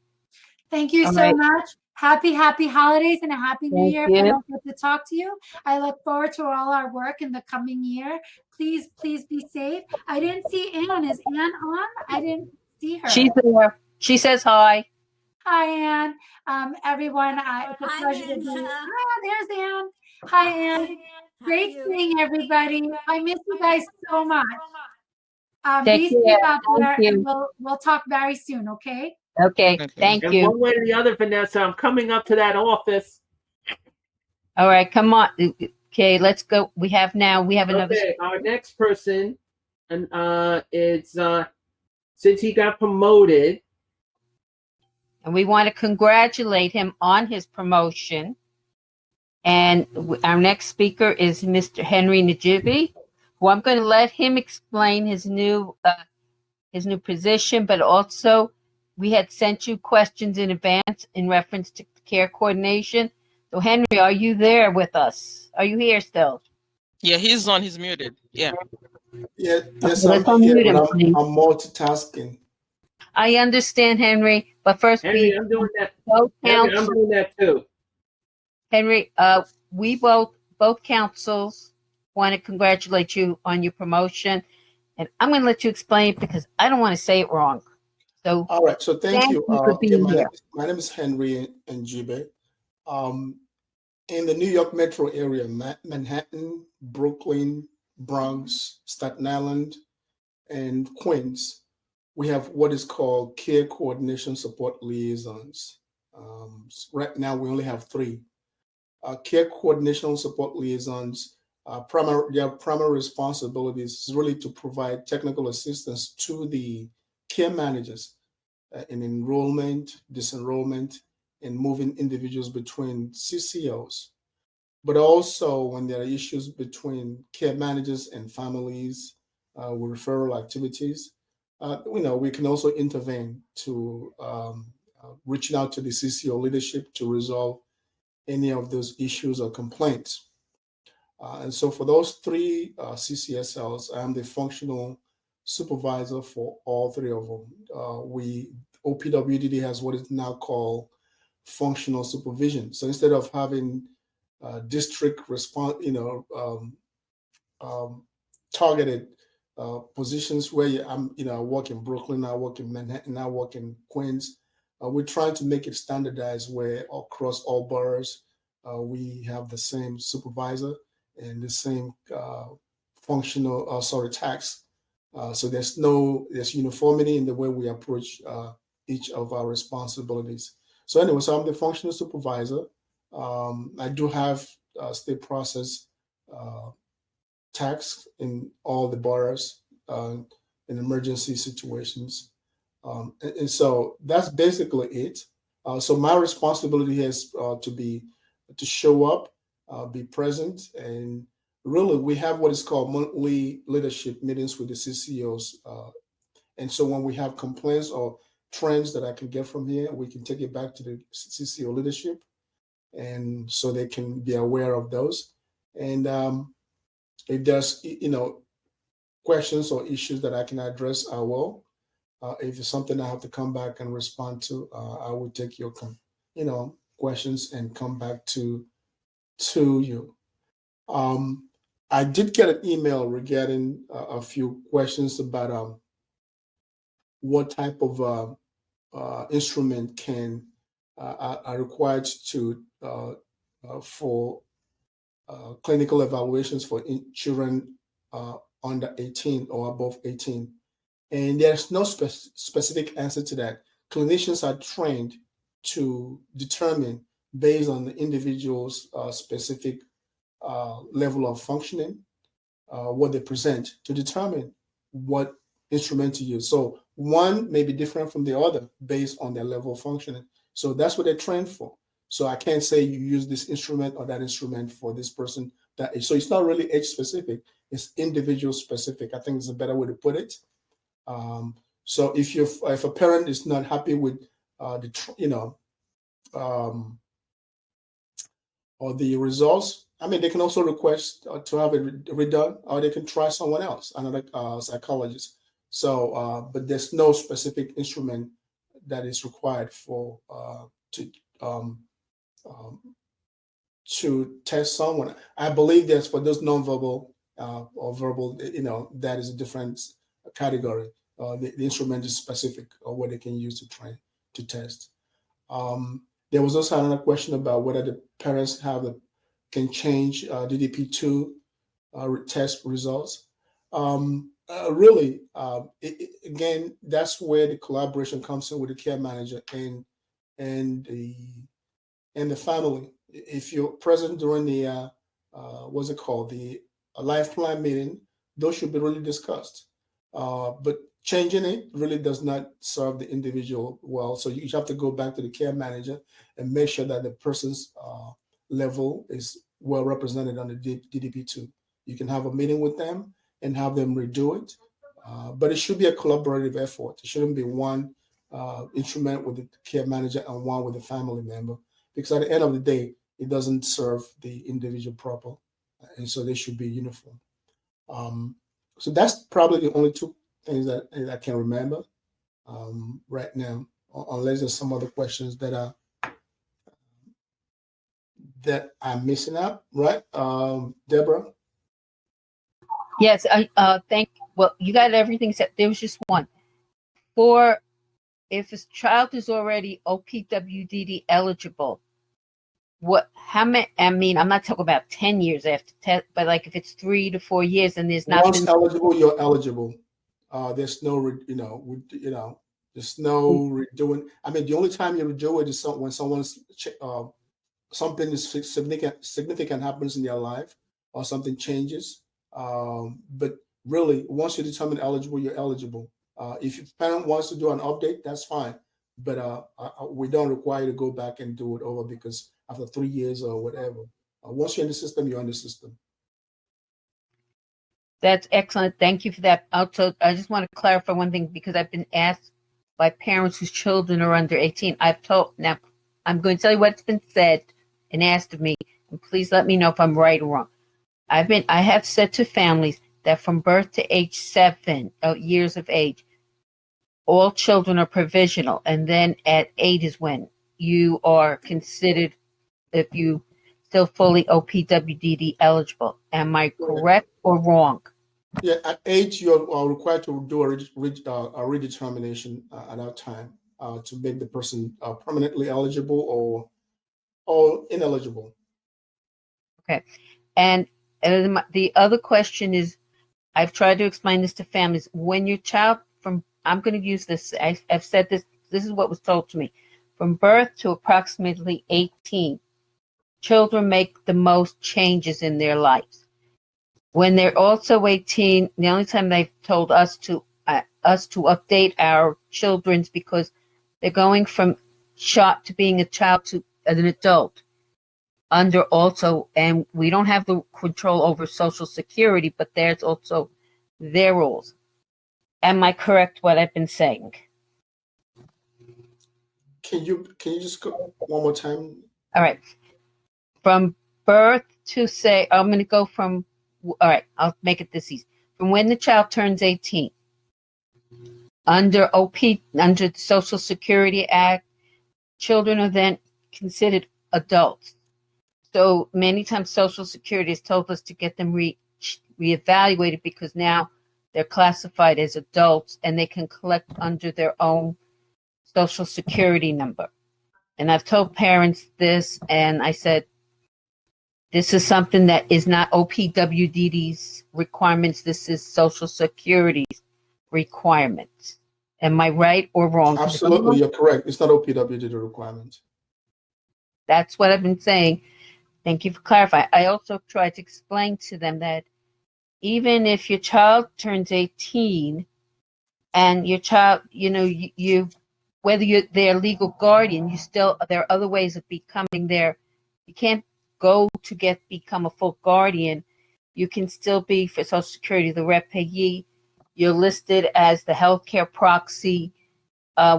Thank you so much. Happy holidays and a happy new Thank year. If I you. don't get to talk to you, I look forward to all our work in the coming year. Please be safe. I didn't see Anne. Is Anne on? I didn't see her. She's there. She says hi. Hi, Anne. Everyone, it's a Hi, pleasure to be. Mensa. Ah, there's Anne. Hi, Anne. How are Great you? seeing everybody. I miss you guys so much. Take Be safe care. out Thank there, and you. we'll talk very soon. Okay. Okay. Okay. Thank And you. one way or the other, Vanessa, I'm coming up to that office. All right. Come on. Okay. Let's go. We have another. Okay, our next person, and it's since he got promoted. And we want to congratulate him on his promotion. And our next speaker is Mr. Henry Najibi, who I'm going to let him explain his new position, but also we had sent you questions in advance in reference to care coordination. So Henry, are you there with us? Are you here still? Yeah, he's on. He's muted. Yeah. Yes, Let's I'm unmute here, him, but please. I'm multitasking. I understand, Henry, but first Henry, I'm doing that. both Henry, I'm councils. doing that too. Henry, we both councils want to congratulate you on your promotion, and I'm going to let you explain it because I don't want to say it wrong. So, All right, so thank you. for being here. My name is Henry Njibe. In the New York metro area, Manhattan, Brooklyn, Bronx, Staten Island, and Queens, we have what is called care coordination support liaisons. Right now, we only have 3. Care coordination support liaisons, their primary responsibilities is really to provide technical assistance to the care managers in enrollment, disenrollment, and moving individuals between CCOs. But also when there are issues between care managers and families with referral activities, we can also intervene to reaching out to the CCO leadership to resolve any of those issues or complaints. And so for those 3 CCSLs, I am the functional supervisor for all 3 of them. OPWDD has what is now called functional supervision. So instead of having district response, targeted positions where I work in Brooklyn, I work in Manhattan, I work in Queens. We're trying to make it standardized where across all boroughs we have the same supervisor and the same tax. So there's uniformity in the way we approach each of our responsibilities. So anyway, so I'm the functional supervisor. I do have state process tax in all the boroughs in emergency situations. And so that's basically it. So my responsibility is to show up, be present, and really we have what is called monthly leadership meetings with the CCOs. And so when we have complaints or trends that I can get from here, we can take it back to the CCO leadership, and so they can be aware of those. And if there's questions or issues that I can address, I will. If it's something I have to come back and respond to, I will take your questions and come back to you. I did get an email regarding a few questions about what type of instrument are required to for clinical evaluations for children under 18 or above 18. And there's no specific answer to that. Clinicians are trained to determine based on the individual's specific level of functioning, what they present to determine what instrument to use. So one may be different from the other based on their level of functioning. So that's what they're trained for. So I can't say you use this instrument or that instrument for this person. So it's not really age specific, it's individual specific. I think it's a better way to put it. So if a parent is not happy with or the results, I mean, they can also request to have it redone, or they can try someone else, another psychologist. So, but there's no specific instrument that is required for to to test someone. I believe that's for those nonverbal or verbal, that is a different category. The instrument is specific or what they can use to train to test. There was also another question about whether the parents can change DDP2 test results. Really, again, that's where the collaboration comes in with the care manager and the family. If you're present during the what's it called, the life plan meeting, those should be really discussed. But changing it really does not serve the individual well. So you have to go back to the care manager and make sure that the person's level is well represented on the DDP2. You can have a meeting with them and have them redo it. But it should be a collaborative effort. It shouldn't be one instrument with the care manager and one with the family member, because at the end of the day, it doesn't serve the individual proper. And so they should be uniform. So that's probably the only two things that I can remember right now, unless there's some other questions that I'm missing out, right? Deborah? Yes, well, you got everything set. There was just one. If a child is already OPWDD eligible, how many, I'm not talking about 10 years after test, but like if it's 3 to 4 years and there's not Once eligible, you're eligible. There's no, there's no redoing. I mean, the only time you redo it is when someone's something is significant happens in their life or something changes. But really, once you determine eligible, you're eligible. If your parent wants to do an update, that's fine. But we don't require you to go back and do it over, because after 3 years or whatever, once you're in the system, you're in the system. That's excellent. Thank you for that. Also, I just want to clarify one thing, because I've been asked by parents whose children are under 18. Now, I'm going to tell you what's been said and asked of me, and please let me know if I'm right or wrong. I have said to families that from birth to age 7 years of age, all children are provisional, and then at 8 is when you are considered, if you still fully OPWDD eligible. Am I correct or wrong? Yeah, at 8 you're required to do a redetermination at that time to make the person permanently eligible or ineligible. Okay, and the other question is, I've tried to explain this to families. When your child I'm going to use this, I've said this is what was told to me. From birth to approximately 18, children make the most changes in their lives. When they're also 18, the only time they've told us to update our children's, because they're going from shot to being a child to an adult under also, and we don't have the control over Social Security, but there's also their rules. Am I correct what I've been saying? Can you just go one more time? All right. From birth to say, I'm going to go from, all right, I'll make it this easy. From when the child turns 18, under the Social Security Act, children are then considered adults. So many times Social Security has told us to get them reevaluated, because now they're classified as adults and they can collect under their own Social Security number. And I've told parents this, and I said, this is something that is not OPWDD's requirements. This is Social Security's requirements. Am I right or wrong? Absolutely, you're correct. It's not OPWDD requirements. That's what I've been saying. Thank you for clarifying. I also tried to explain to them that even if your child turns 18 and your child, whether you're their legal guardian, there are other ways of becoming you can't go to become a full guardian. You can still be, for Social Security, the rep payee. You're listed as the healthcare proxy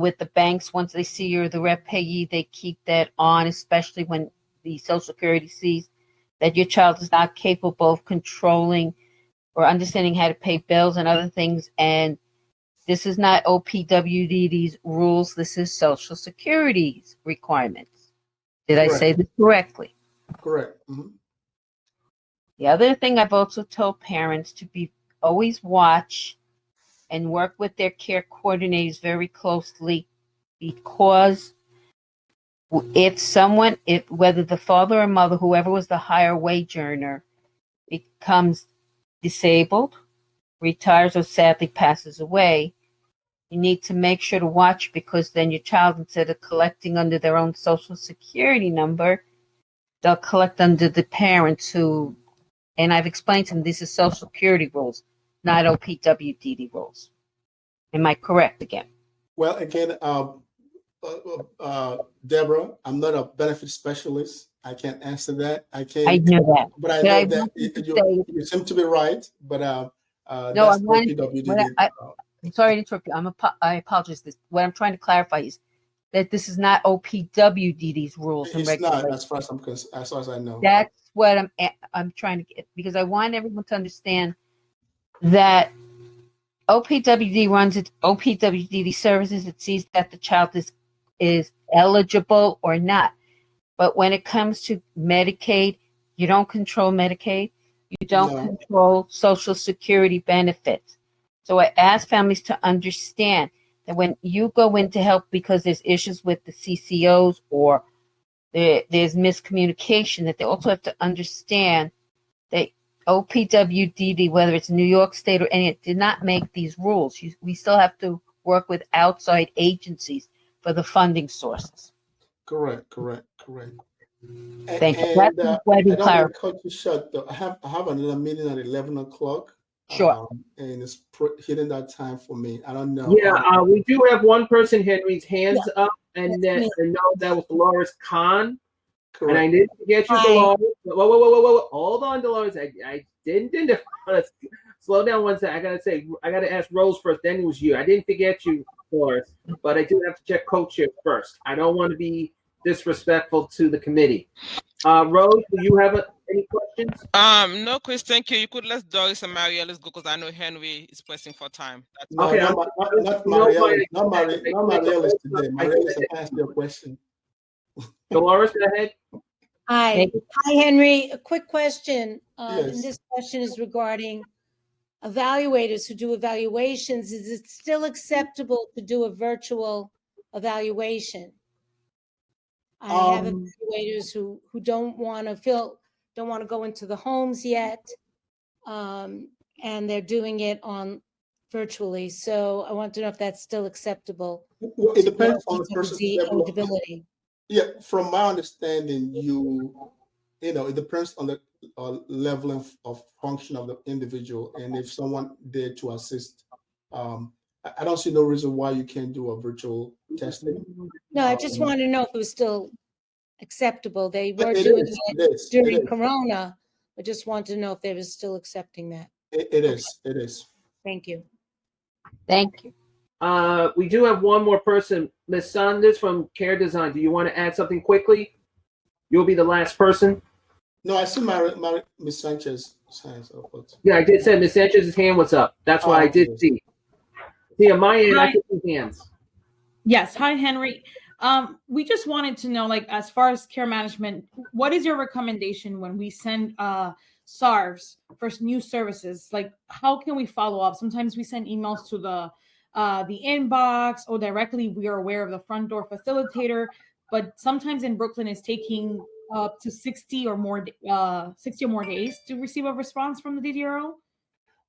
with the banks. Once they see you're the rep payee, they keep that on, especially when the Social Security sees that your child is not capable of controlling or understanding how to pay bills and other things. And this is not OPWDD's rules. This is Social Security's requirements. Did I Correct. say this correctly? Correct. Mhm. The other thing I've also told parents to be always watch and work with their care coordinators very closely, because if whether the father or mother, whoever was the higher wage earner, becomes disabled, retires, or sadly passes away, you need to make sure to watch, because then your child, instead of collecting under their own social security number, they'll collect under the parents who, and I've explained to them, this is social security rules, not OPWDD rules. Am I correct again? Well, again, Deborah, I'm not a benefit specialist. I can't answer that. I I can't, know that. but I But I know that wanted to say, you seem to be right. But no, I that's wanted, OPWDD. I'm sorry to interrupt you. I apologize. What I'm trying to clarify is that this is not OPWDD's rules and It's not, regulations. as far as I know. That's what I'm trying to get, because I want everyone to understand that OPWD runs its OPWDD services. It sees that the child is eligible or not. But when it comes to Medicaid, you don't control Medicaid. You don't No. control Social Security benefits. So I ask families to understand that when you go in to help because there's issues with the CCOs or there's miscommunication, that they also have to understand that OPWDD, whether it's New York State or any, did not make these rules. We still have to work with outside agencies for the funding sources. Correct. Thank you. And That's what I I didn't don't want clarify. to cut you short, though. I have another meeting at 11 o'clock. Sure. And it's hitting that time for me. I don't know. Yeah, we do have one person, Henry's hands up, and That's that me. I know that was Dolores Khan. Correct. And I didn't forget you, Hi. Dolores. Whoa. Hold on, Dolores. I didn't. Slow down one second. I gotta ask Rose first, then it was you. I didn't forget you, Dolores, but I do have to check co-chair first. I don't want to be disrespectful to the committee. Rose, do you have any questions? No, Chris, thank you. You could let Doris and Marielle go, because I know Henry is pressing for time. That's No, Okay, not Marielle. Not Marielle is today. Marielle is to answer your question. Dolores, go ahead. Hi, Henry. A quick question. Yes. And this question is regarding evaluators who do evaluations. Is it still acceptable to do a virtual evaluation? I have evaluators who don't want to go into the homes yet, and they're doing it on virtually. So I want to know if that's still acceptable. Well, it depends on the person's level of eligibility. Yeah, from my understanding, it depends on the level of function of the individual, and if someone there to assist. I don't see no reason why you can't do a virtual testing. No, I just want to know if it was still acceptable. They were It doing is, it it is, during it is. Corona. I just want to know if they were still accepting that. It is. Thank you. Thank you. We do have one more person, Ms. Sanders from Care Design. Do you want to add something quickly? You'll be the last person. No, I see Ms. Sanchez hands up. Yeah, I did say Ms. Sanchez's hand was up. That's what I did see. See, on my end, I can see hands. Yes. Hi, Henry. We just wanted to know, like, as far as care management, what is your recommendation when we send SARVs for new services? Like, how can we follow up? Sometimes we send emails to the inbox, or directly we are aware of the front door facilitator, but sometimes in Brooklyn it's taking up to 60 or more days to receive a response from the DDRO.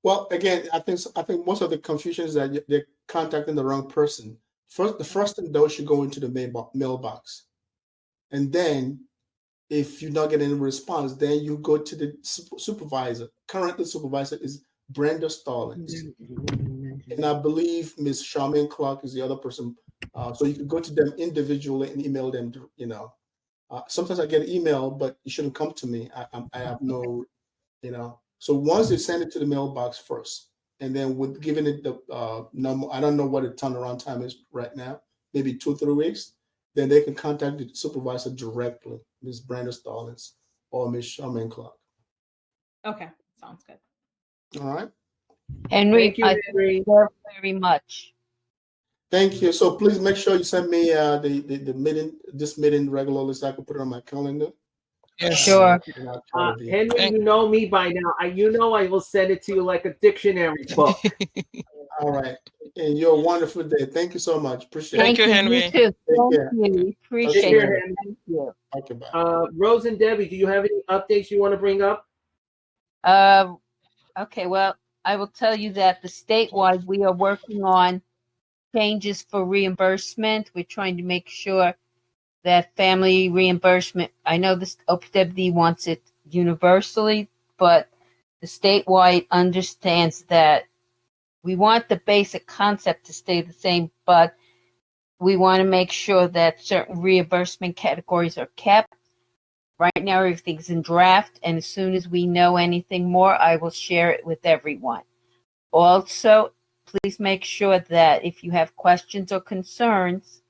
Well, again, I think most of the confusion is that they're contacting the wrong person. The first thing though should go into the mailbox, and then if you're not getting a response, then you go to the supervisor. Currently, supervisor is Brenda Stallings, and I believe Ms. Charmaine Clark is the other person. So you can go to them individually and email them. Sometimes I get an email, but it shouldn't come to me. I have no, So once they send it to the mailbox first, and then with giving it the number, I don't know what the turnaround time is right now, maybe 2-3 weeks, then they can contact the supervisor directly, Ms. Brenda Stallings or Ms. Charmaine Clark. Okay, sounds good. All right. Henry, Thank you, I Henry. thank you very much. Thank you. So please make sure you send me the meeting, this meeting regularly, so I can put it on my calendar. Yes. Sure. And I'll try to be. Henry, you know me by now. I will send it to you like a dictionary book. All right. And you're a wonderful day. Thank you so much. Appreciate Thank it. you, You Henry. too. Take Thank care. you. We Take appreciate care, it. Henry. Thank you. Okay, bye. Rose and Debbie, do you have any updates you want to bring up? Okay, well, I will tell you that the statewide, we are working on changes for reimbursement. We're trying to make sure that family reimbursement, I know this OPWD wants it universally, but the statewide understands that we want the basic concept to stay the same, but we want to make sure that certain reimbursement categories are kept. Right now, everything's in draft, and as soon as we know anything more, I will share it with everyone. Also, please make sure that if you have questions or concerns,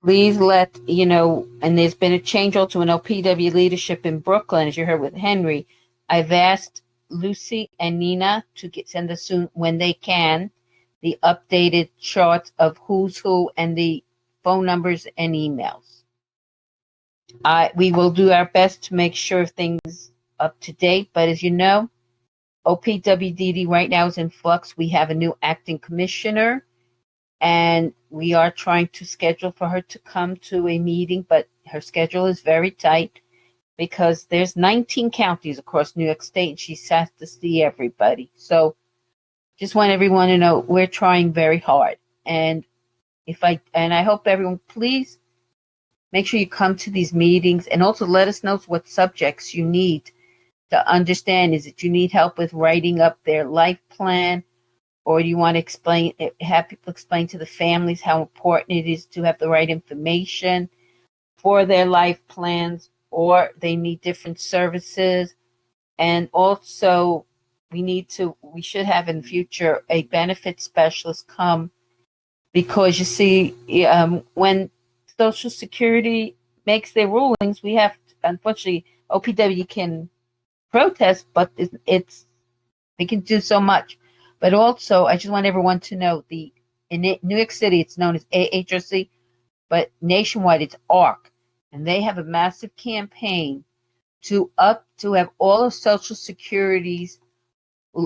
please let you know. And there's been a change also in OPW leadership in Brooklyn, as you heard with Henry. I've asked Lucy and Nina to send us soon, when they can, the updated charts of who's who and the phone numbers and emails. We will do our best to make sure things up to date, but as you know, OPWDD right now is in flux. We have a new acting commissioner, and we are trying to schedule for her to come to a meeting, but her schedule is very tight because there's 19 counties across New York State, and she has to see everybody. So just want everyone to know we're trying very hard. And I hope everyone, please make sure you come to these meetings, and also let us know what subjects you need to understand. Is it you need help with writing up their life plan, or do you want to have people explain to the families how important it is to have the right information for their life plans, or they need different services? And also, we should have in future a benefit specialist come, because you see, when Social Security makes their rulings, we have, unfortunately, OPW can protest, but they can do so much. But also, I just want everyone to know in New York City, it's known as AHRC, but nationwide, it's ARC, and they have a massive campaign to have all of Social Security's,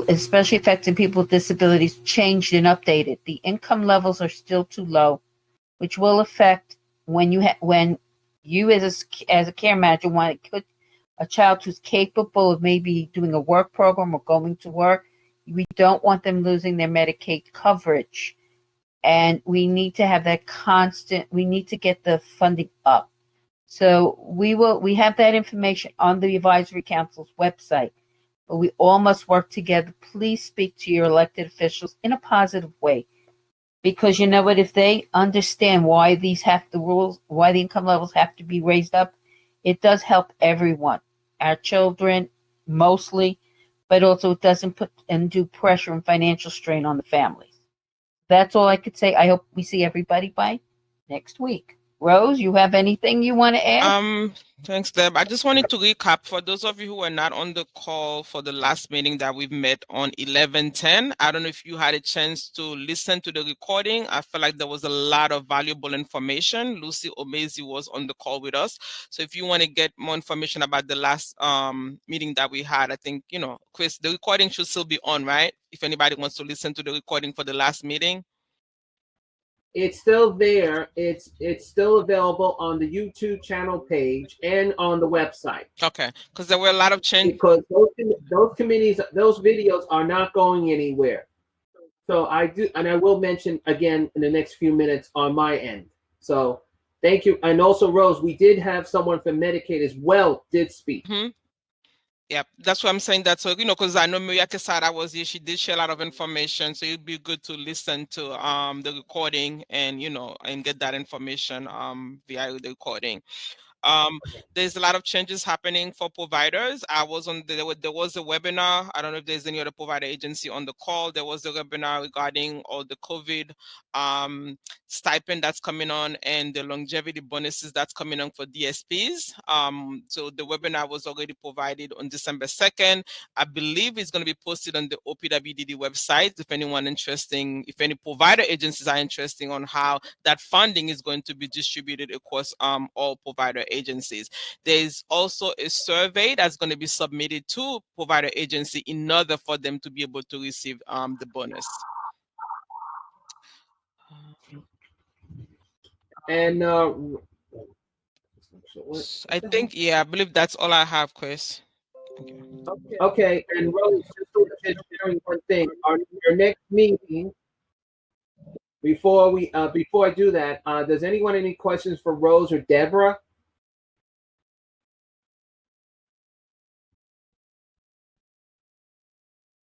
especially affecting people with disabilities, changed and updated. The income levels are still too low, which will affect when you as a care manager want to put a child who's capable of maybe doing a work program or going to work. We don't want them losing their Medicaid coverage, and we need to have that we need to get the funding up. So we have that information on the Advisory Council's website, but we all must work together. Please speak to your elected officials in a positive way, because you know what, if they understand why why the income levels have to be raised up, it does help everyone, our children mostly, but also it doesn't put undue pressure and financial strain on the families. That's all I could say. I hope we see everybody by next week. Rose, you have anything you want to add? Thanks, Deb. I just wanted to recap for those of you who were not on the call for the last meeting that we've met on 11/10. I don't know if you had a chance to listen to the recording. I feel like there was a lot of valuable information. Lucy Omezi was on the call with us. So if you want to get more information about the last meeting that we had, I think, Chris, the recording should still be on, right? If anybody wants to listen to the recording for the last meeting. It's still there. It's still available on the YouTube channel page and on the website. Okay, because there were a lot of changes. Because those committees, those videos are not going anywhere. So I will mention again in the next few minutes on my end. So thank you. And also, Rose, we did have someone from Medicaid as well did speak. Mm-hmm. Yeah, that's what I'm saying. That, so because I know Maria Quesada was here, she did share a lot of information, so it'd be good to listen to the recording and and get that information via the recording. There's a lot of changes happening for providers. There was a webinar. I don't know if there's any other provider agency on the call. There was a webinar regarding all the COVID stipend that's coming on and the longevity bonuses that's coming on for DSPs. So the webinar was already provided on December 2nd. I believe it's going to be posted on the OPWDD website if any provider agencies are interested on how that funding is going to be distributed across all provider agencies. There's also a survey that's going to be submitted to provider agency in order for them to be able to receive the bonus. And I believe that's all I have, Chris. Okay, and Rose, just sharing one thing. Our next meeting, before I do that, does anyone have any questions for Rose or Deborah?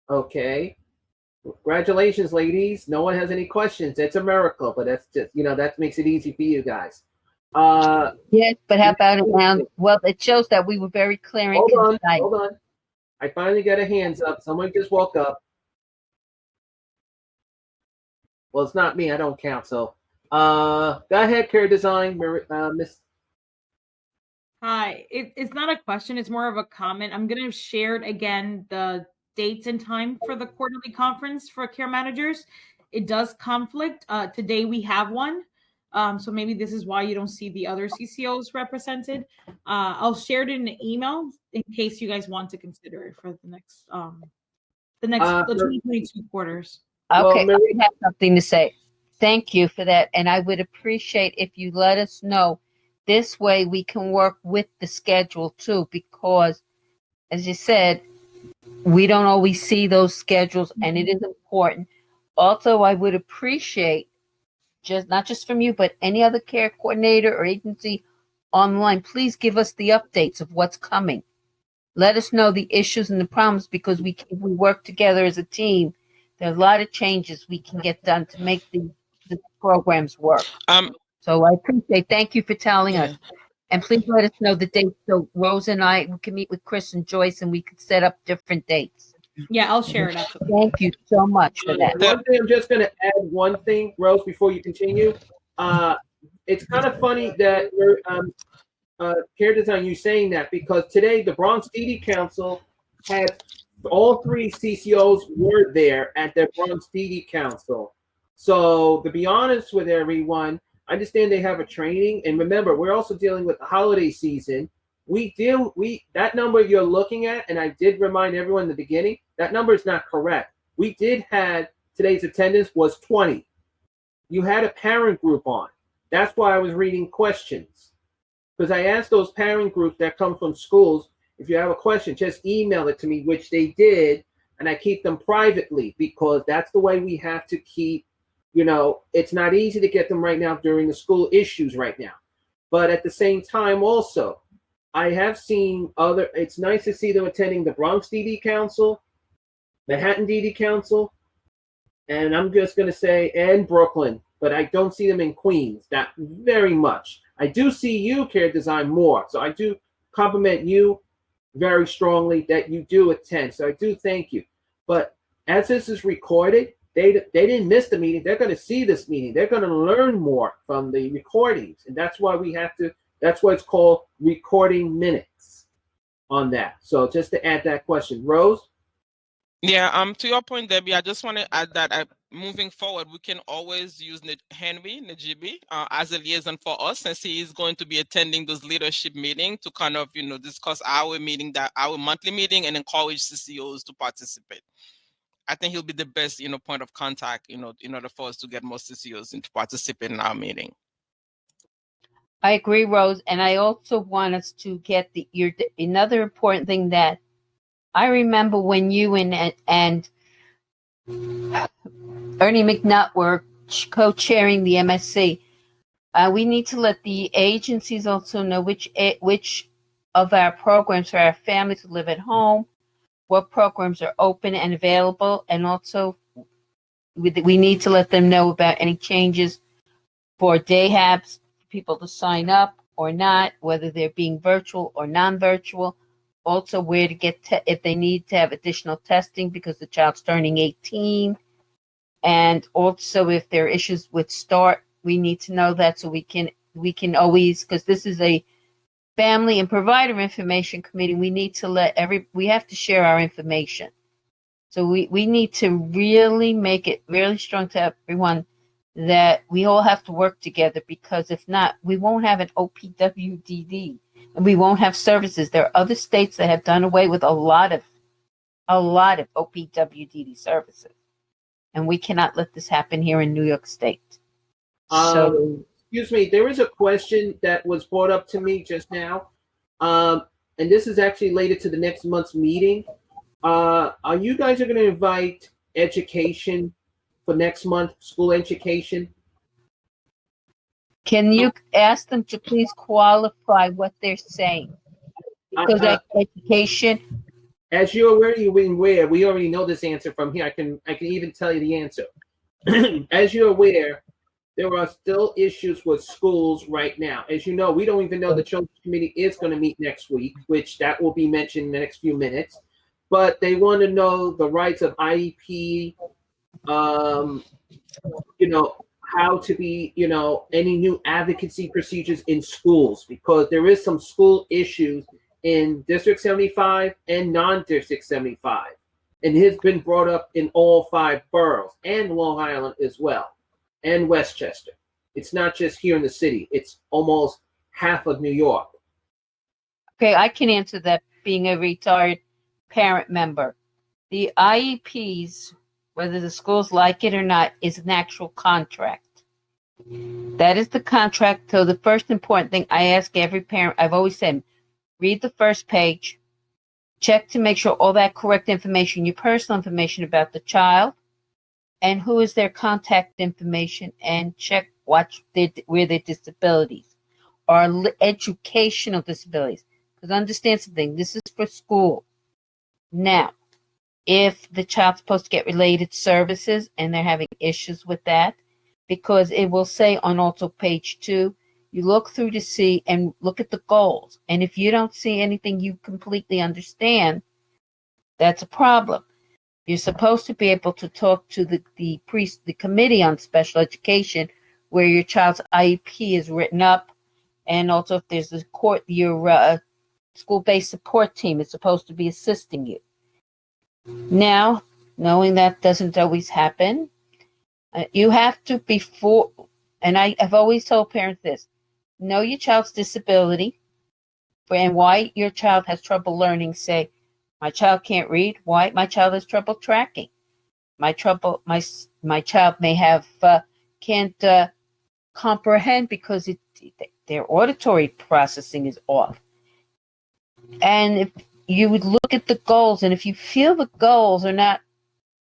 Okay. Congratulations, ladies. No one has any questions. It's a miracle, but that's just, that makes it easy for you guys. Yes, but how about it now? Well, it shows that we were very clear and concise. Hold on. I finally got a hands up. Someone just woke up. Well, it's not me. I don't count. So, go ahead, Care Design, Miss. Hi. It's not a question. It's more of a comment. I'm going to share again the dates and time for the quarterly conference for care managers. It does conflict. Today we have one. So maybe this is why you don't see the other CCOs represented. I'll share it in an email in case you guys want to consider it for the next the 2022 quarters. Okay, I have something to say. Thank you for that. And I would appreciate if you let us know. This way we can work with the schedule too, because as you said, we don't always see those schedules and it is important. Also, I would appreciate not just from you, but any other care coordinator or agency online, please give us the updates of what's coming. Let us know the issues and the problems, because we work together as a team. There are a lot of changes we can get done to make the programs work. So I appreciate. Thank you for telling us. And please let us know the dates so Rose and I can meet with Chris and Joyce and we can set up different dates. Yeah, I'll share it after. Thank you so much for that. One thing, I'm just going to add one thing, Rose, before you continue. It's kind of funny that Care Design, you saying that, because today the Bronx DD Council had all three CCOs were there at their Bronx DD Council. So to be honest with everyone, I understand they have a training, and remember, we're also dealing with the holiday season. That number you're looking at, and I did remind everyone in the beginning, that number is not correct. We did have today's attendance was 20. You had a parent group on. That's why I was reading questions, because I asked those parent groups that come from schools, if you have a question, just email it to me, which they did, and I keep them privately, because that's the way we have to keep, it's not easy to get them right now during the school issues right now. But at the same time also, I have seen it's nice to see them attending the Bronx DD Council, Manhattan DD Council, and I'm just going to say, and Brooklyn, but I don't see them in Queens that very much. I do see you, Care Design, more. So I do compliment you very strongly that you do attend. So I do thank you. But as this is recorded, they didn't miss the meeting. They're going to see this meeting. They're going to learn more from the recordings. And that's why that's what it's called recording minutes on that. So just to add that question. Rose? Yeah, to your point, Debbie, I just want to add that moving forward, we can always use Henry Najibi as a liaison for us, since he is going to be attending those leadership meetings to kind of, discuss our monthly meeting and encourage CCOs to participate. I think he'll be the best, point of contact, in order for us to get more CCOs to participate in our meeting. I agree, Rose. And I also want us to get another important thing that I remember when you and Ernie McNutt were co-chairing the MSC. We need to let the agencies also know which of our programs for our families who live at home, what programs are open and available, and also we need to let them know about any changes for day habs, for people to sign up, or not, whether they're being virtual or non-virtual. Also, where to get if they need to have additional testing because the child's turning 18. And also, if there are issues with START, we need to know that so we can always, because this is a family and provider information committee, we need to we have to share our information. So we need to really make it really strong to everyone that we all have to work together, because if not, we won't have an OPWDD and we won't have services. There are other states that have done away with a lot of OPWDD services. And we cannot let this happen here in New York State. Excuse me, there is a question that was brought up to me just now. And this is actually related to the next month's meeting. Are you guys going to invite education for next month, school education? Can you ask them to please qualify what they're saying? Because education. As you're already aware, we already know this answer from here. I can even tell you the answer. As you're aware, there are still issues with schools right now. As you know, we don't even know the Children's Committee is going to meet next week, which that will be mentioned in the next few minutes. But they want to know the rights of IEP, how to be, any new advocacy procedures in schools, because there is some school issues in District 75 and non-District 75. And it has been brought up in all 5 boroughs and Long Island as well, and Westchester. It's not just here in the city. It's almost half of New York. Okay, I can answer that being a retired parent member. The IEPs, whether the schools like it or not, is an actual contract. That is the contract. So the first important thing I ask every parent, I've always said, read the first page, check to make sure all that correct information, your personal information about the child, and who is their contact information, and check where their disabilities are, educational disabilities. Because understand something, this is for school. Now, if the child's supposed to get related services and they're having issues with that, because it will say on also page 2, you look through to see and look at the goals. And if you don't see anything you completely understand, that's a problem. You're supposed to be able to talk to the committee on special education, where your child's IEP is written up, and also if there's your school-based support team is supposed to be assisting you. Now, knowing that doesn't always happen, you have to and I have always told parents this, know your child's disability and why your child has trouble learning. Say, my child can't read. Why? My child has trouble tracking. My child may have can't comprehend because their auditory processing is off. And if you would look at the goals, and if you feel the goals are not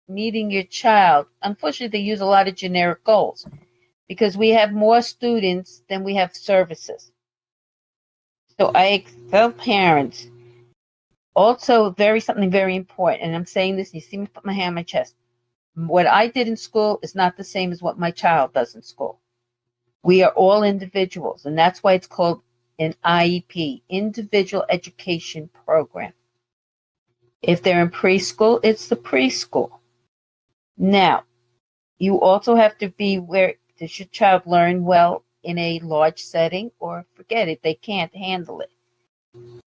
meeting your child, unfortunately, they use a lot of generic goals because we have more students than we have services. So I tell parents, also something very important, and I'm saying this, you see me put my hand on my chest. What I did in school is not the same as what my child does in school. We are all individuals, and that's why it's called an IEP, Individual Education Program. If they're in preschool, it's the preschool. Now, you also have to be where does your child learn well in a large setting, or forget it, they can't handle it.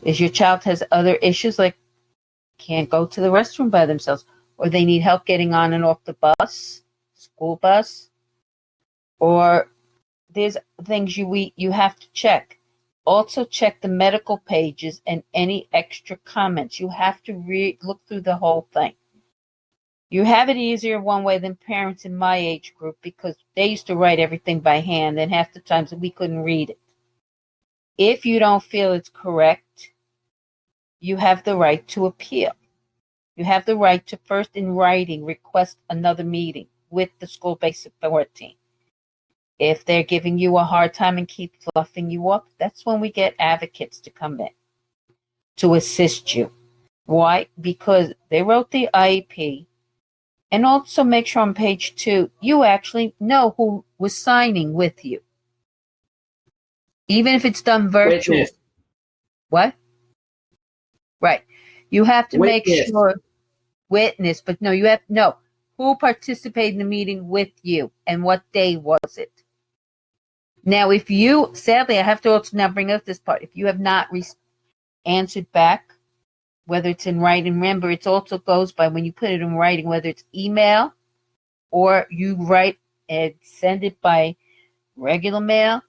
If your child has other issues like can't go to the restroom by themselves, or they need help getting on and off the bus, school bus, or there's things you have to check. Also check the medical pages and any extra comments. You have to look through the whole thing. You have it easier one way than parents in my age group because they used to write everything by hand, and half the times we couldn't read it. If you don't feel it's correct, you have the right to appeal. You have the right to first in writing request another meeting with the school-based support team. If they're giving you a hard time and keep fluffing you up, that's when we get advocates to come in to assist you. Why? Because they wrote the IEP. And also make sure on page 2, you actually know who was signing with you. even if it's done virtual. Witness. What? Right. You have to make Witness. sure witness, but no, you have no. Who participated in the meeting with you and what day was it? Now, if you, sadly, I have to also now bring up this part. If you have not answered back, whether it's in writing, remember, it also goes by when you put it in writing, whether it's email or you write and send it by regular mail.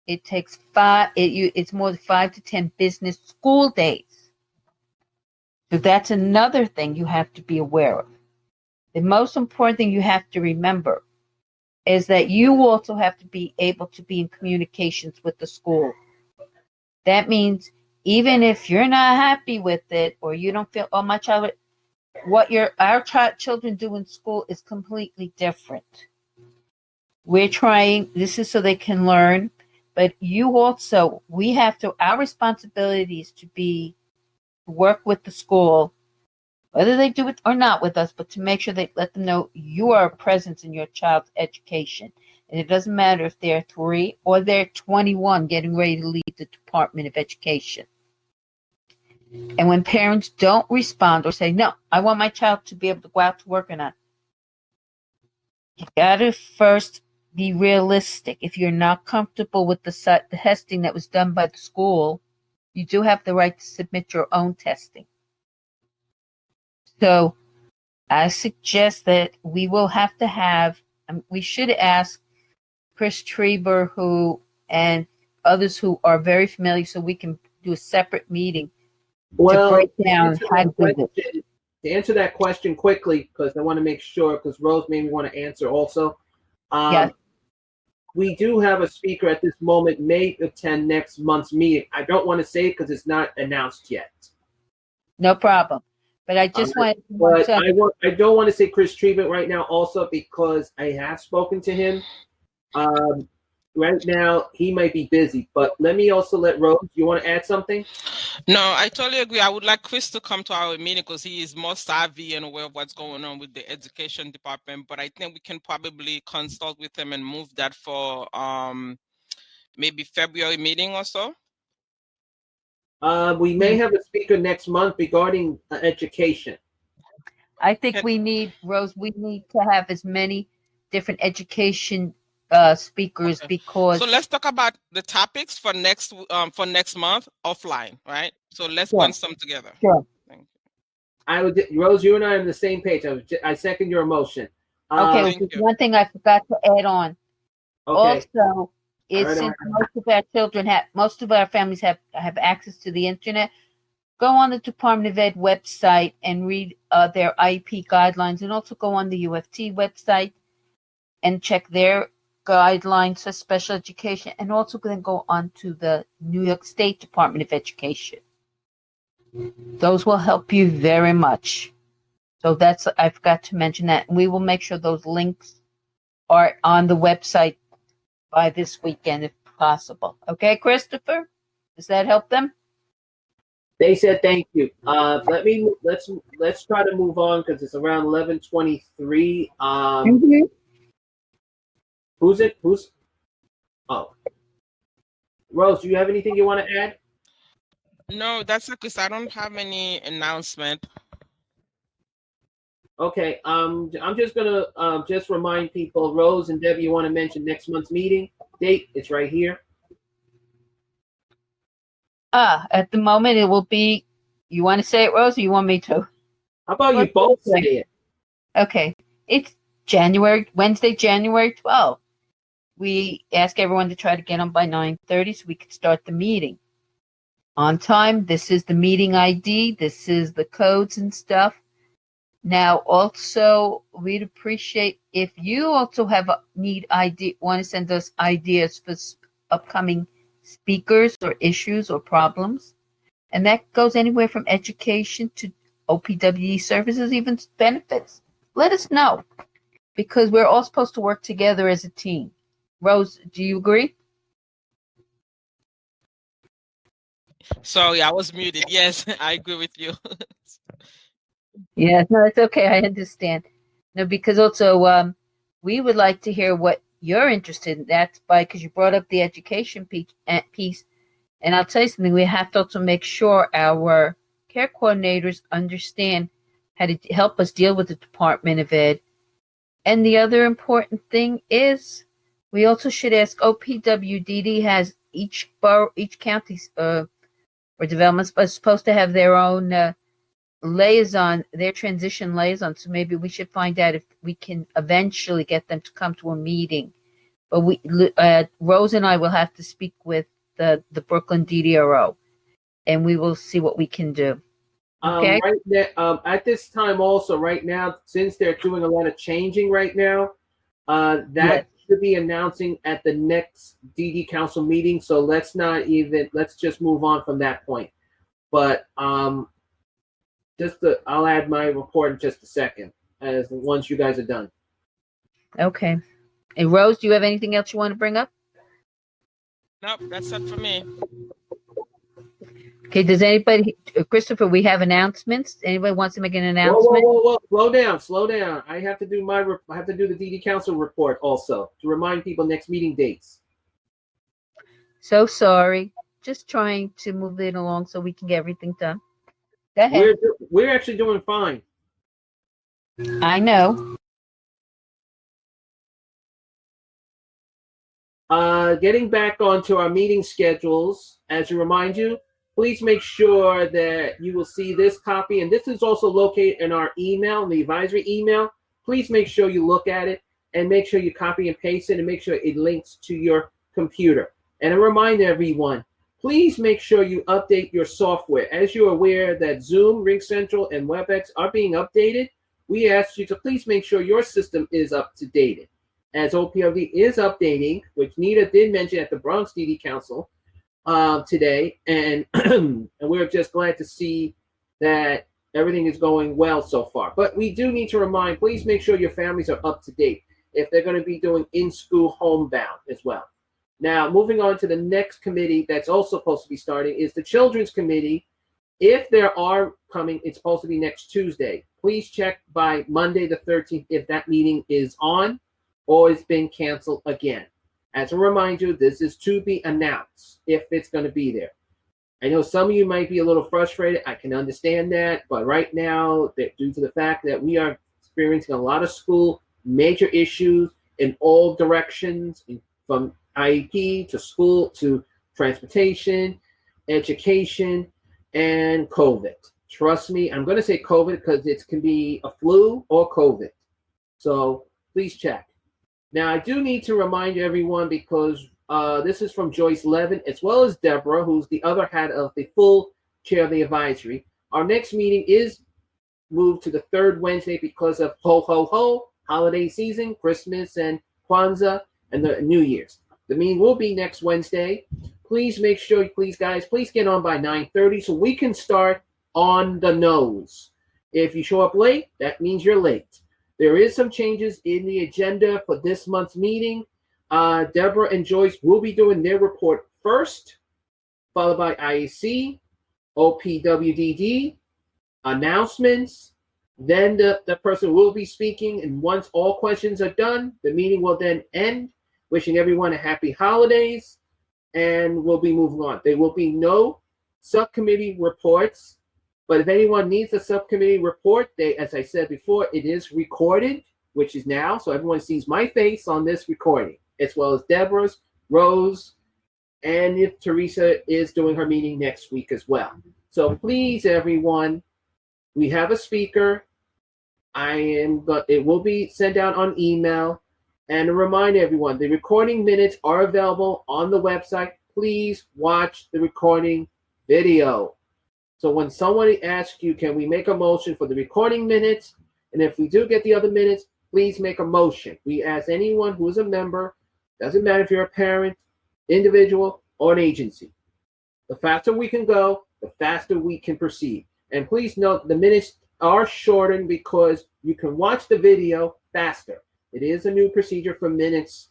It takes it's more than 5 to 10 business school days. So that's another thing you have to be aware of. The most important thing you have to remember is that you also have to be able to be in communications with the school. That means even if you're not happy with it or you don't feel, oh, my child, what our children do in school is completely different. We're trying, this is so they can learn, but you also, we have to, our responsibility is to work with the school, whether they do it or not with us, but to make sure they let them know you are a presence in your child's education. And it doesn't matter if they're 3 or they're 21 getting ready to leave the Department of Education. And when parents don't respond or say, no, I want my child to be able to go out to work or not, you got to first be realistic. If you're not comfortable with the testing that was done by the school, you do have the right to submit your own testing. So I suggest that we will have to have, we should ask Chris Treber and others who are very familiar so we can do a separate meeting to break down how to do this. To answer that question quickly, because I want to make sure, because Rose made me want to answer also. Yes. We do have a speaker at this moment may attend next month's meeting. I don't want to say it because it's not announced yet. No problem. But I just want to. But I don't want to say Chris Treatment right now also because I have spoken to him. Right now, he might be busy, but let me also let Rose, you want to add something? No, I totally agree. I would like Chris to come to our meeting because he is more savvy and aware of what's going on with the education department. But I think we can probably consult with him and move that for maybe February meeting or so. We may have a speaker next month regarding education. I think we need, Rose, we need to have as many different education speakers because. So let's talk about the topics for next month offline, right? So let's brainstorm together. Sure. Thank you. Rose, you and I are on the same page. I second your motion. Okay, one thing I forgot to add on. Okay. Also, since most of our families have access to the internet, go on the Department of Ed website and read their IEP guidelines, and also go on the UFT website and check their guidelines for special education, and also then go on to the New York State Department of Education. Those will help you very much. So I forgot to mention that. We will make sure those links are on the website by this weekend if possible. Okay, Christopher? Does that help them? They said thank you. Let's try to move on because it's around 11:23. Who's oh, Rose, do you have anything you want to add? No, that's because I don't have any announcement. Okay, I'm just gonna just remind people, Rose and Debbie, you want to mention next month's meeting date? It's right here. At the moment it will be, you want to say it, Rose, or you want me to? How about you both say it? Okay, it's Wednesday, January 12th. We ask everyone to try to get on by 9:30 so we could start the meeting on time. This is the meeting ID. This is the codes and stuff. Now, also, we'd appreciate if you also want to send us ideas for upcoming speakers or issues or problems. And that goes anywhere from education to OPWE services, even benefits. Let us know because we're all supposed to work together as a team. Rose, do you agree? Sorry, I was muted. Yes, I agree with you. Yeah, no, it's okay. I understand. No, because also we would like to hear what you're interested in that, because you brought up the education piece. And I'll tell you something, we have to also make sure our care coordinators understand how to help us deal with the Department of Ed. And the other important thing is we also should ask, OPWDD has each borough, each county or development is supposed to have their own liaison, their transition liaison. So maybe we should find out if we can eventually get them to come to a meeting. But Rose and I will have to speak with the Brooklyn DDRO, and we will see what we can do. Okay. Right now, at this time, also right now, since they're doing a lot of changing right now, that should be announcing at the next DD Council meeting. So let's just move on from that point. But I'll add my report in just a second, once you guys are done. Okay. And Rose, do you have anything else you want to bring up? Nope, that's it for me. Okay, does anybody, Christopher, we have announcements. Anybody wants to make an announcement? Whoa. Slow down. I have to do the DD Council report also to remind people next meeting dates. So sorry. Just trying to move it along so we can get everything done. Go ahead. We're actually doing fine. I know. Getting back onto our meeting schedules, as a reminder, please make sure that you will see this copy, and this is also located in our email, the advisory email. Please make sure you look at it and make sure you copy and paste it and make sure it links to your computer. And a reminder, everyone, please make sure you update your software. As you're aware that Zoom, RingCentral, and WebEx are being updated, we ask you to please make sure your system is up to date. As OPLD is updating, which Nita did mention at the Bronx DD Council today, and we're just glad to see that everything is going well so far. But we do need to remind, please make sure your families are up to date if they're going to be doing in-school homebound as well. Now, moving on to the next committee that's also supposed to be starting is the Children's Committee. If there are coming, it's supposed to be next Tuesday. Please check by Monday the 13th if that meeting is on or it's been canceled again. As a reminder, this is to be announced if it's going to be there. I know some of you might be a little frustrated. I can understand that. But right now, due to the fact that we are experiencing a lot of school major issues in all directions, from IEP to school to transportation, education, and COVID. Trust me, I'm going to say COVID because it can be a flu or COVID. So please check. Now, I do need to remind everyone, because this is from Joyce Levin, as well as Deborah, who's the other head of the full chair of the advisory. Our next meeting is moved to the third Wednesday because of holiday season, Christmas and Kwanzaa, and the New Year's. The meeting will be next Wednesday. Please make sure, please get on by 9:30 so we can start on the nose. If you show up late, that means you're late. There is some changes in the agenda for this month's meeting. Deborah and Joyce will be doing their report first, followed by IAC, OPWDD, announcements. Then the person will be speaking, and once all questions are done, the meeting will then end, wishing everyone a happy holidays, and we'll be moving on. There will be no subcommittee reports. But if anyone needs a subcommittee report, as I said before, it is recorded, which is now, so everyone sees my face on this recording, as well as Deborah's, Rose, and if Teresa is doing her meeting next week as well. So please, everyone, we have a speaker. It will be sent out on email. And to remind everyone, the recording minutes are available on the website. Please watch the recording video. So when somebody asks you, can we make a motion for the recording minutes? And if we do get the other minutes, please make a motion. We ask anyone who is a member, doesn't matter if you're a parent, individual, or an agency. The faster we can go, the faster we can proceed. And please note, the minutes are shortened because you can watch the video faster. It is a new procedure for minutes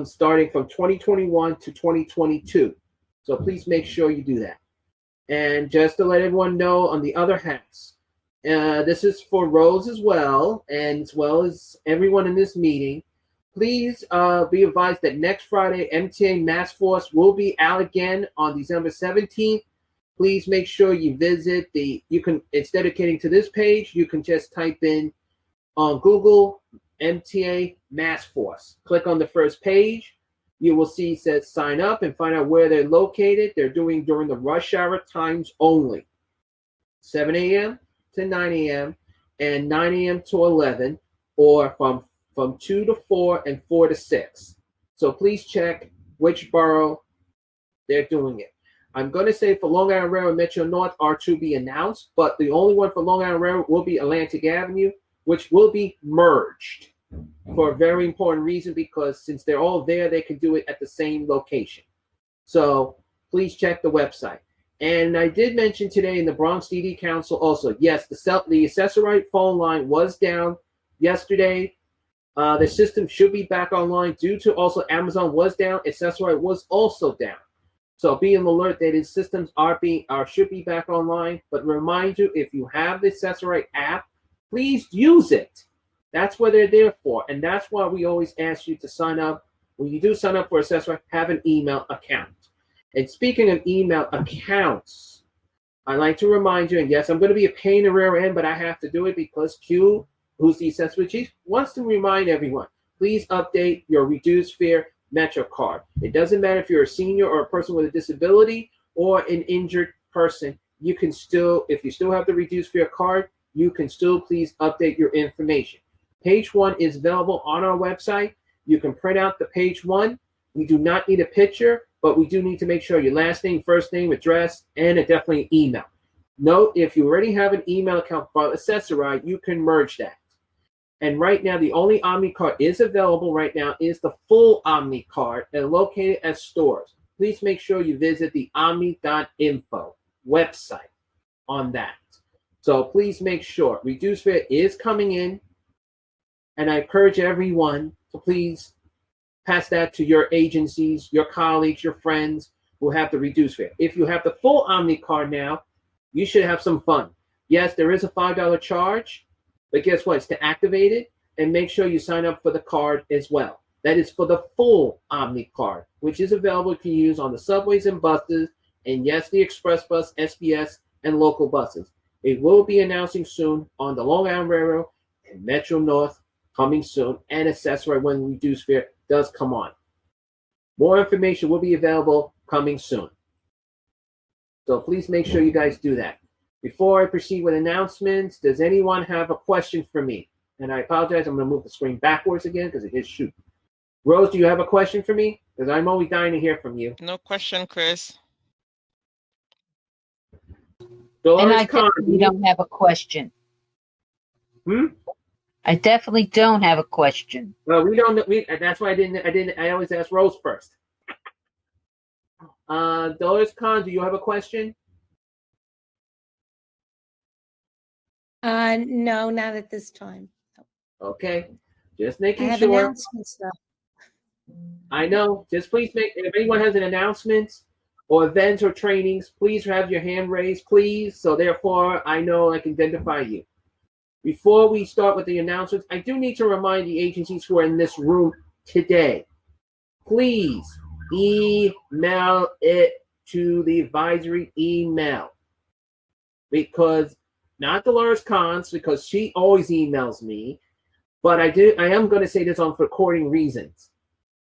starting from 2021 to 2022. So please make sure you do that. And just to let everyone know, on the other hats, this is for Rose as well, and as well as everyone in this meeting. Please be advised that next Friday, MTA Mass Force will be out again on December 17th. Please make sure you visit it's dedicating to this page. You can just type in on Google MTA Mass Force. Click on the first page. You will see it says sign up and find out where they're located. They're doing during the rush hour times only. 7 a.m. to 9 a.m. and 9 a.m. to 11, or from 2 to 4 and 4 to 6. So please check which borough they're doing it. I'm going to say for Long Island Railroad and Metro North are to be announced, but the only one for Long Island Railroad will be Atlantic Avenue, which will be merged for a very important reason, because since they're all there, they can do it at the same location. So please check the website. And I did mention today in the Bronx DD Council also, yes, the assessor right phone line was down yesterday. The system should be back online due to also Amazon was down. Assessor right was also down. So be an alert that its systems should be back online. But remind you, if you have the assessor right app, please use it. That's what they're there for. And that's why we always ask you to sign up. When you do sign up for assessor right, have an email account. And speaking of email accounts, I'd like to remind you, and yes, I'm going to be a pain in the rear end, but I have to do it because Q, who's the assessor chief, wants to remind everyone, please update your reduced fare Metro card. It doesn't matter if you're a senior or a person with a disability or an injured person. You can still, if you still have the reduced fare card, you can still please update your information. Page 1 is available on our website. You can print out the page 1. We do not need a picture, but we do need to make sure your last name, first name, address, and definitely email. Note, if you already have an email account for Accessorize, you can merge that. And right now, the only Omni card is available right now is the full Omni card and located at stores. Please make sure you visit the omni.info website on that. So please make sure reduced fare is coming in. And I encourage everyone to please pass that to your agencies, your colleagues, your friends who have the reduced fare. If you have the full Omni card now, you should have some fun. Yes, there is a $5 charge, but guess what? It's to activate it, and make sure you sign up for the card as well. That is for the full Omni card, which is available to use on the subways and buses, and yes, the express bus, SBS, and local buses. It will be announcing soon on the Long Island Railroad and Metro North coming soon, and Accessorize when reduced fare does come on. More information will be available coming soon. So please make sure you guys do that. Before I proceed with announcements, does anyone have a question for me? And I apologize, I'm going to move the screen backwards again because it is shoot. Rose, do you have a question for me? Because I'm always dying to hear from you. No question, Chris. And I definitely don't have a question. I definitely don't have a question. Well, we don't. That's why I always ask Rose first. Dolores Khan, do you have a question? No, not at this time. Okay, just making I have sure. announcements though. I know. Just please make. If anyone has an announcement or events or trainings, please have your hand raised, please. So therefore, I know I can identify you. Before we start with the announcements, I do need to remind the agencies who are in this room today, please email it to the advisory email. Because, not Dolores Cons, because she always emails me, but I am going to say this on recording reasons.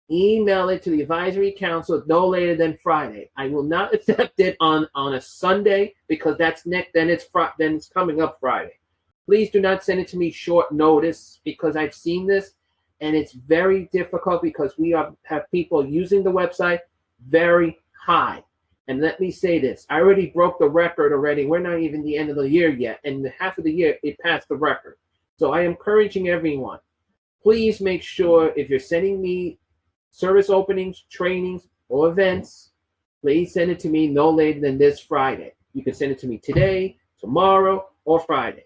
Email it to the advisory council no later than Friday. I will not accept it on a Sunday because that's next. Then it's coming up Friday. Please do not send it to me short notice because I've seen this and it's very difficult because we have people using the website very high. And let me say this, I already broke the record already. We're not even the end of the year yet. And the half of the year, it passed the record. So I am encouraging everyone, please make sure if you're sending me service openings, trainings, or events, please send it to me no later than this Friday. You can send it to me today, tomorrow, or Friday.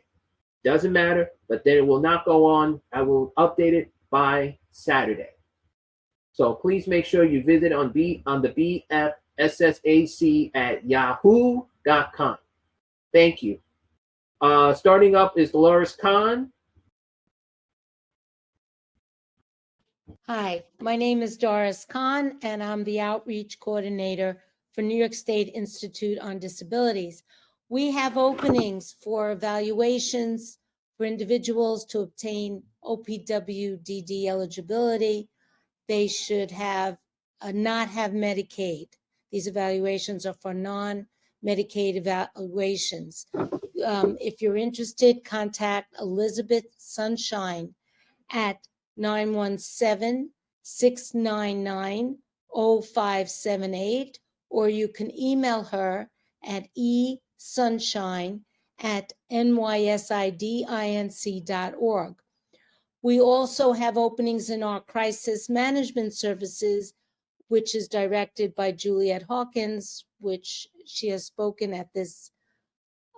Doesn't matter, but then it will not go on. I will update it by Saturday. So please make sure you visit on the bfssac@yahoo.com. Thank you. Starting up is Dolores Khan. Hi, my name is Doris Kahn, and I'm the Outreach Coordinator for New York State Institute on Disabilities. We have openings for evaluations for individuals to obtain OPWDD eligibility. They should have not have Medicaid. These evaluations are for non-Medicaid evaluations. If you're interested, contact Elizabeth Sunshine at 917-699-0578, or you can email her at esunshine@nysidinc.org. We also have openings in our crisis management services, which is directed by Juliet Hawkins, which she has spoken at this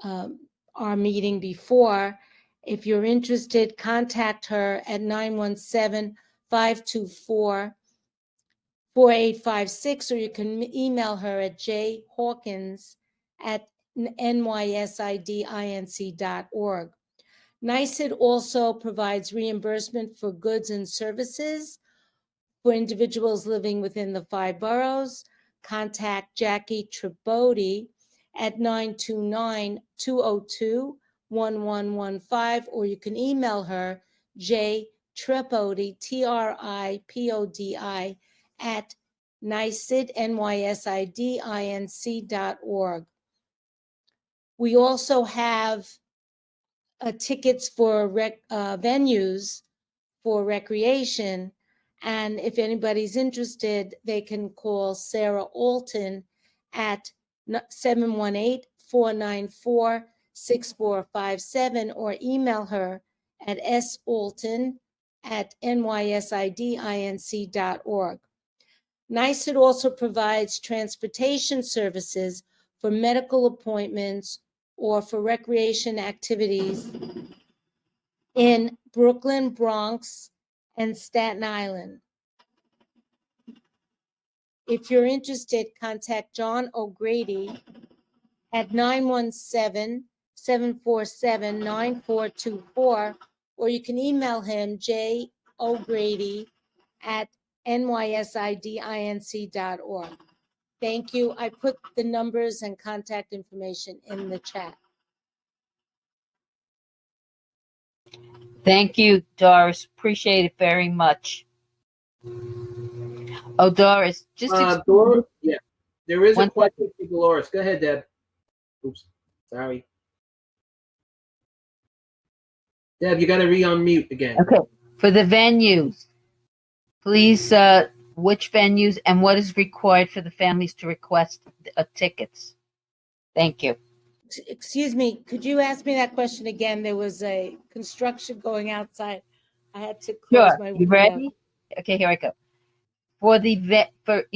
our meeting before. If you're interested, contact her at 917-524-4856, or you can email her at jhawkins@nysidinc.org. NYSID also provides reimbursement for goods and services for individuals living within the 5 boroughs. Contact Jackie Tripodi at 929-202-1115, or you can email her jtripodi, TRIPODI, at nysidinc.org. We also have tickets for venues for recreation. And if anybody's interested, they can call Sarah Alton at 718-494-6457, or email her at salton@nysidinc.org. NYSID also provides transportation services for medical appointments or for recreation activities in Brooklyn, Bronx, and Staten Island. If you're interested, contact John O'Grady at 917-747-9424, or you can email him jo'grady@nysidinc.org. Thank you. I put the numbers and contact information in the chat. Thank you, Doris. Appreciate it very much. Oh, Doris, just Doris, yeah, there is a One question for Dolores. Go ahead, Deb. Oops, sorry. Deb, you got to re-unmute again. Okay. For the venues, please, which venues and what is required for the families to request tickets? Thank you. Excuse me, could you ask me that question again? There was a construction going outside. I had to close Sure. my You window. ready? Okay, here I go. For the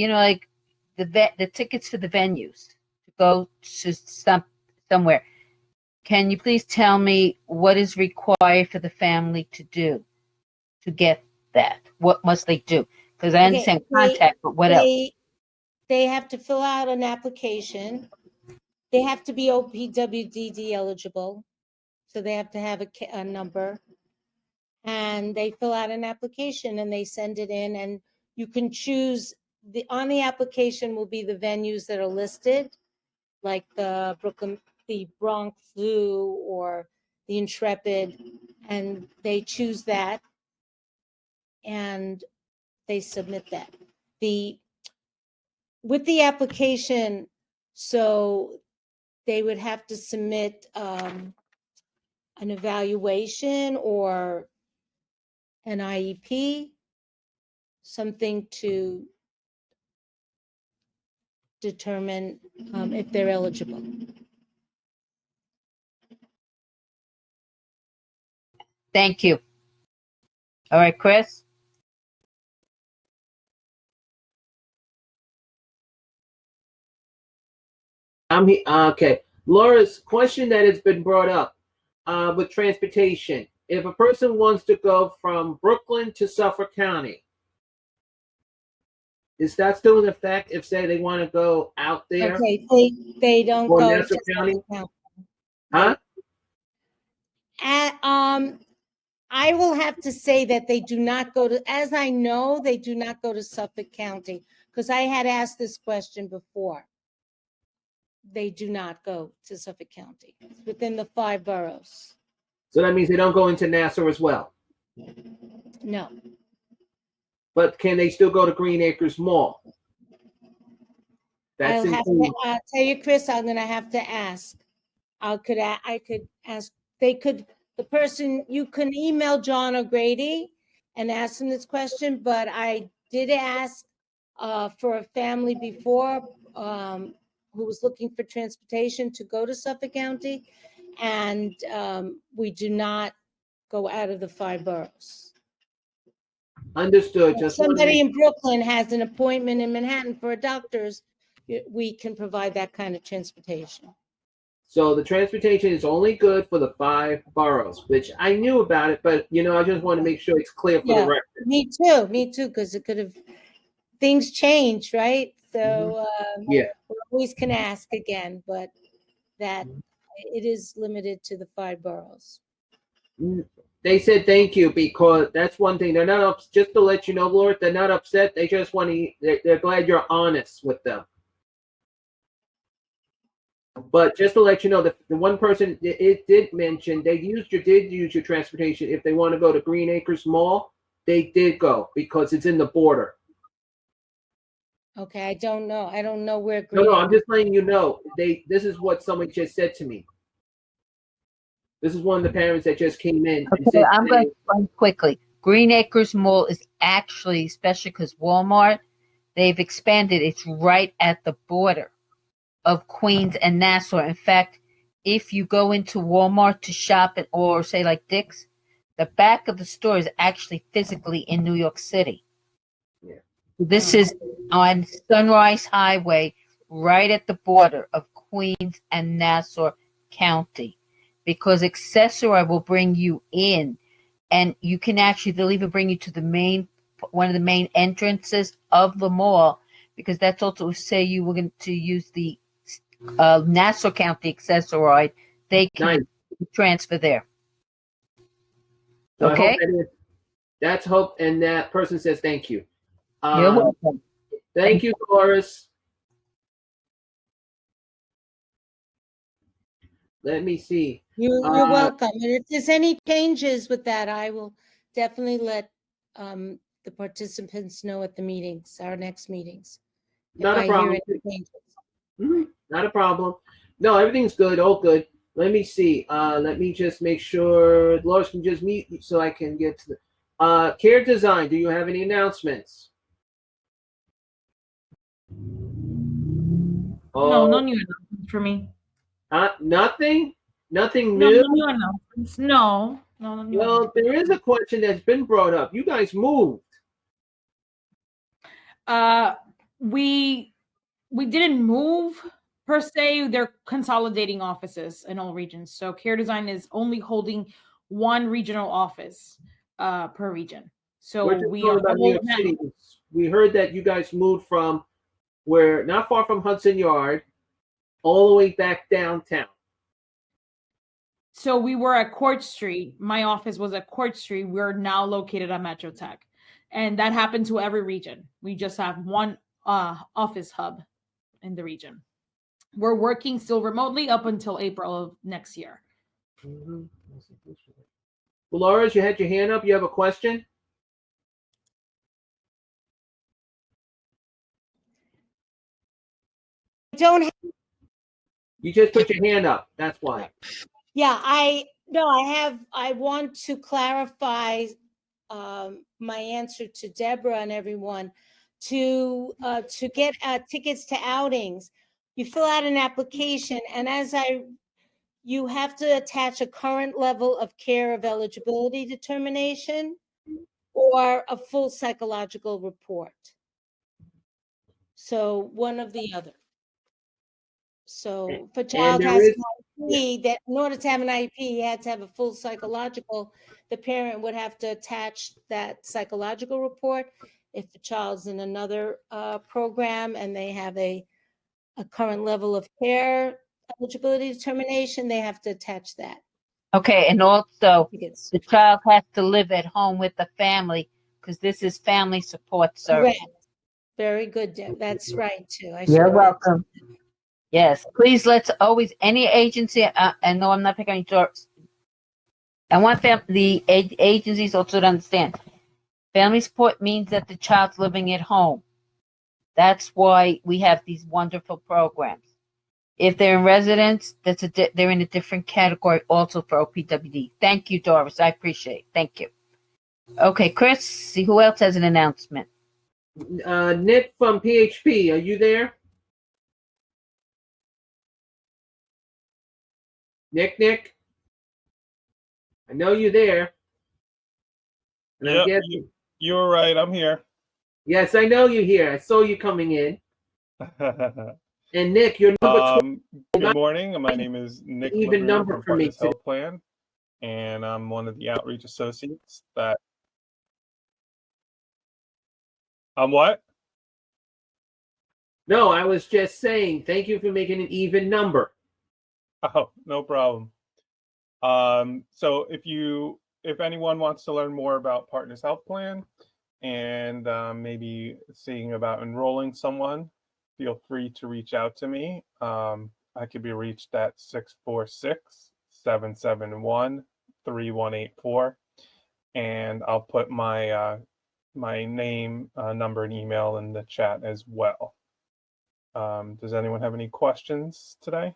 like the tickets for the venues to go to somewhere. Can you please tell me what is required for the family to do to get that? What must they do? Because I understand contact, but what else? They have to fill out an application. They have to be OPWDD eligible, so they have to have a number. And they fill out an application and they send it in, and you can choose on the application will be the venues that are listed, like the Bronx Zoo or the Intrepid, and they choose that and they submit that. With the application, so they would have to submit an evaluation or an IEP, something to determine if they're eligible. Thank you. All right, Chris. I'm here. Okay. Laura's question that has been brought up with transportation. If a person wants to go from Brooklyn to Suffolk County, is that still in effect if, say, they want to go out there? Okay, they don't or go Nassau to County? Suffolk County. Huh? I will have to say that they do not go to, as I know, they do not go to Suffolk County, because I had asked this question before. They do not go to Suffolk County. It's within the 5 boroughs. So that means they don't go into Nassau as well. No. But can they still go to Green Acres Mall? That's I'll tell you, Chris, I'm going to have to ask. I could ask, the person, you can email John O'Grady and ask him this question, but I did ask for a family before who was looking for transportation to go to Suffolk County, and we do not go out of the 5 boroughs. Understood. If somebody in Brooklyn has an appointment in Manhattan for a doctor's, we can provide that kind of transportation. So the transportation is only good for the 5 boroughs, which I knew about it, but I just want to make sure it's clear for the record. Me too, because it could have, things change, right? So we always can ask again, but that it is limited to the 5 boroughs. They said thank you, because that's one thing. They're not just to let you know, Lord, they're not upset. They just want to, they're glad you're honest with them. But just to let you know, the one person it did mention they did use your transportation if they want to go to Green Acres Mall. They did go because it's in the border. Okay, I don't know where. No, I'm just letting you know. This is what someone just said to me. This is one of the parents that just came in. Okay, I'm going to explain quickly. Green Acres Mall is actually, especially because Walmart, they've expanded. It's right at the border of Queens and Nassau. In fact, if you go into Walmart to shop or say like Dick's, the back of the store is actually physically in New York City. Yeah. This is on Sunrise Highway, right at the border of Queens and Nassau County, because Accessori will bring you in, and you can actually, they'll even bring you to one of the main entrances of the mall, because that's also, say you were going to use the Nassau County Accessori, they can transfer there. So okay? That's hope, and that person says thank you. You're welcome. Thank you, Doris. Let me see. You're welcome. And if there's any changes with that, I will definitely let the participants know at the meetings, our next meetings. Not a problem. Not a problem. No, everything's good. All good. Let me see. Let me just make sure Loris can just mute so I can get to the care design. Do you have any announcements? No, no new announcements for me. Nothing? Nothing No, new? no new announcements. No. Well, there is a question that's been brought up. You guys moved. We didn't move per se. They're consolidating offices in all regions. So Care Design is only holding one regional office per region. So we are about New York City. We heard that you guys moved from not far from Hudson Yard, all the way back downtown. So we were at Court Street. My office was at Court Street. We're now located at Metro Tech. And that happened to every region. We just have one office hub in the region. We're working still remotely up until April of next year. Mm-hmm. Dolores, you had your hand up. You have a question? You just put your hand up. That's why. Yeah, I want to clarify my answer to Deborah and everyone. To get tickets to outings, you fill out an application, and you have to attach a current level of care of eligibility determination or a full psychological report. So one of the other. So if a child has an IEP, that in order to have an IEP, you had to have a full psychological. The parent would have to attach that psychological report. If the child's in another program and they have a current level of care eligibility determination, they have to attach that. Okay, and also Yes. the child has to live at home with the family because this is family support service. Correct. Very good, Deb. That's right, too. I should You're have mentioned. welcome. Yes, please let's always, any agency, I know I'm not picking on yours. I want the agencies also to understand. Family support means that the child's living at home. That's why we have these wonderful programs. If they're in residence, they're in a different category also for OPWD. Thank you, Doris. I appreciate it. Thank you. Okay, Chris, see who else has an announcement. Nick from PHP, are you there? Nick? I know you're there. And Yeah, I'm guessing, you were right. I'm here. yes, I know you're here. I saw you coming in. And Nick, you're number 12. Good morning. My name is Nick Even LeGrew number from for me Partners today. Health Plan, and I'm one of the outreach associates that. I'm what? No, I was just saying, thank you for making an even number. Oh, no problem. So if anyone wants to learn more about Partners Health Plan and maybe seeing about enrolling someone, feel free to reach out to me. I could be reached at 646-771-3184, and I'll put my my name, number, and email in the chat as well. Does anyone have any questions today?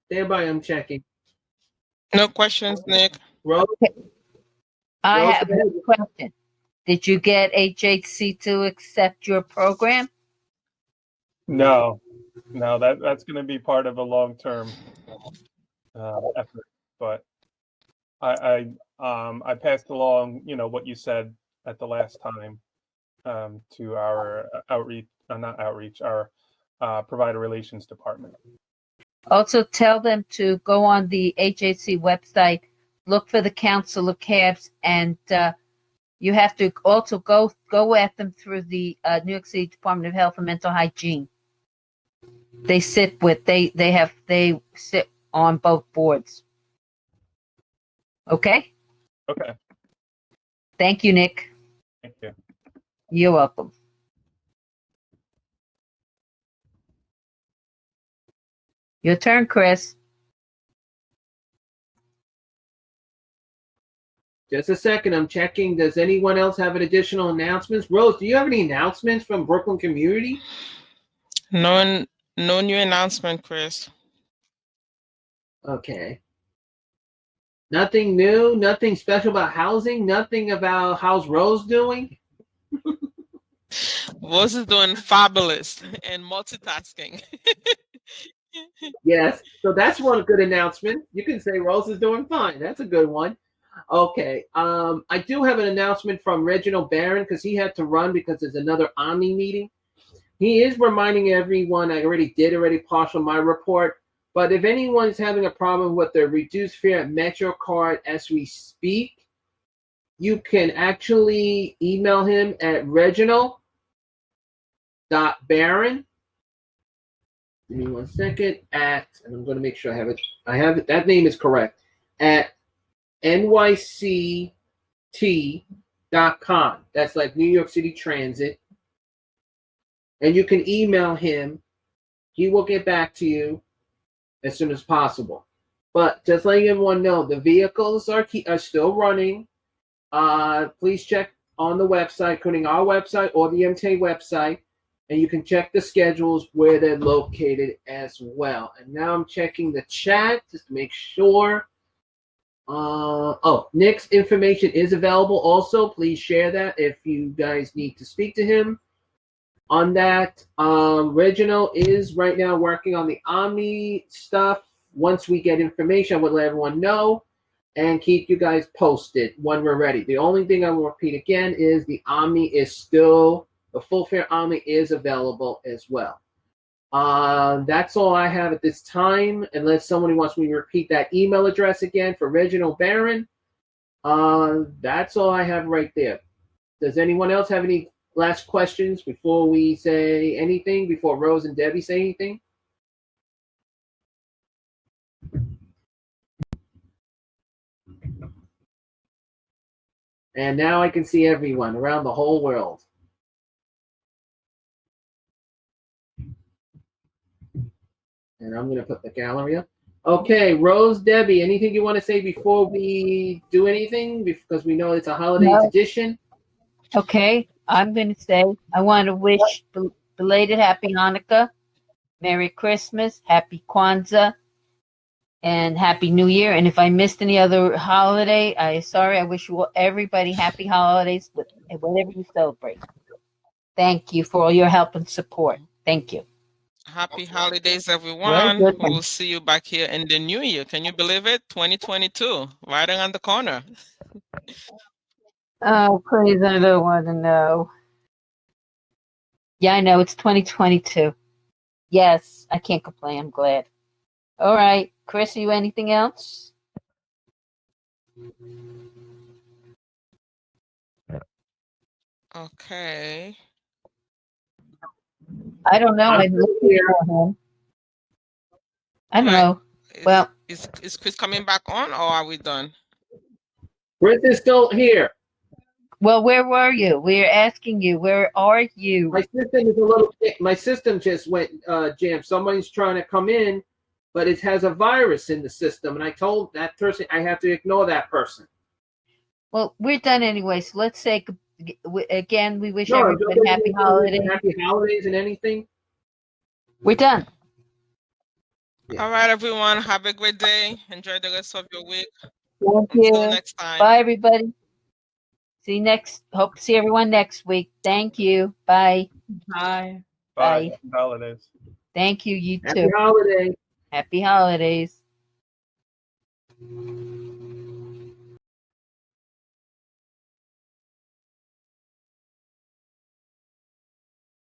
Thereby, I'm checking. No questions, Nick. Rose, I Rose, have one question. Did you get HHC to accept your program? No, that's going to be part of a long-term effort. But I passed along, what you said at the last time to our our provider relations department. Also tell them to go on the HHC website, look for the Council of Cabs, and you have to also go at them through the New York City Department of Health and Mental Hygiene. They sit on both boards. Okay? Okay. Thank you, Nick. Thank you. You're welcome. Your turn, Chris. just a second. I'm checking. Does anyone else have an additional announcements? Rose, do you have any announcements from Brooklyn community? No new announcement, Chris. Okay. Nothing new, nothing special about housing, nothing about how's Rose doing? Rose is doing fabulous and multitasking. Yes. So that's one good announcement. You can say Rose is doing fine. That's a good one. Okay. I do have an announcement from Reginald Barron because he had to run because there's another Omni meeting. He is reminding everyone, I already partial my report, but if anyone's having a problem with the reduced fare at MetroCard as we speak, you can actually email him at reginald.barron. Give me 1 second. And I'm going to make sure I have it. That name is correct. At nyct.com. That's like New York City Transit. And you can email him. He will get back to you as soon as possible. But just letting everyone know, the vehicles are still running. Please check on the website, including our website or the MTA website, and you can check the schedules where they're located as well. And now I'm checking the chat just to make sure. Nick's information is available also. Please share that if you guys need to speak to him on that. Reginald is right now working on the Omni stuff. Once we get information, I would let everyone know and keep you guys posted when we're ready. The only thing I will repeat again is the Omni is still, the full fare Omni is available as well. That's all I have at this time, unless somebody wants me to repeat that email address again for Reginald Barron. That's all I have right there. Does anyone else have any last questions before we say anything, before Rose and Debbie say anything? And now I can see everyone around the whole world. And I'm going to put the gallery up. Okay, Rose, Debbie, anything you want to say before we do anything? Because we know it's a holiday No. tradition. Okay, I'm going to say I want to wish belated Happy Hanukkah, Merry Christmas, Happy Kwanzaa, and Happy New Year. And if I missed any other holiday, I wish you all, everybody happy holidays with whatever you celebrate. Thank you for all your help and support. Thank you. Happy holidays, everyone. Good. We'll see you back here in the new year. Can you believe it? 2022, right around the corner. Oh, please, I don't want to know. Yeah, I know. It's 2022. Yes, I can't complain. I'm glad. All right. Chris, you anything else? Okay. I don't know. I'm looking for him. I don't know. Well, Is Chris coming back on, or are we done? Chris is still here. well, where were you? We're asking you. Where are you? My system is a little. My system just went jammed. Somebody's trying to come in, but it has a virus in the system, and I told that person I have to ignore that person. Well, we're done anyway. So let's say again. We wish No, everybody happy holidays. Happy holidays and anything. We're done. Yeah. All right, everyone. Have a great day. Enjoy the rest of your week. Thank Until you. next time. Bye, everybody. Hope to see everyone next week. Thank you. Bye. Bye. Bye. Bye. Happy holidays. Thank you. You Happy too. holidays. Happy holidays.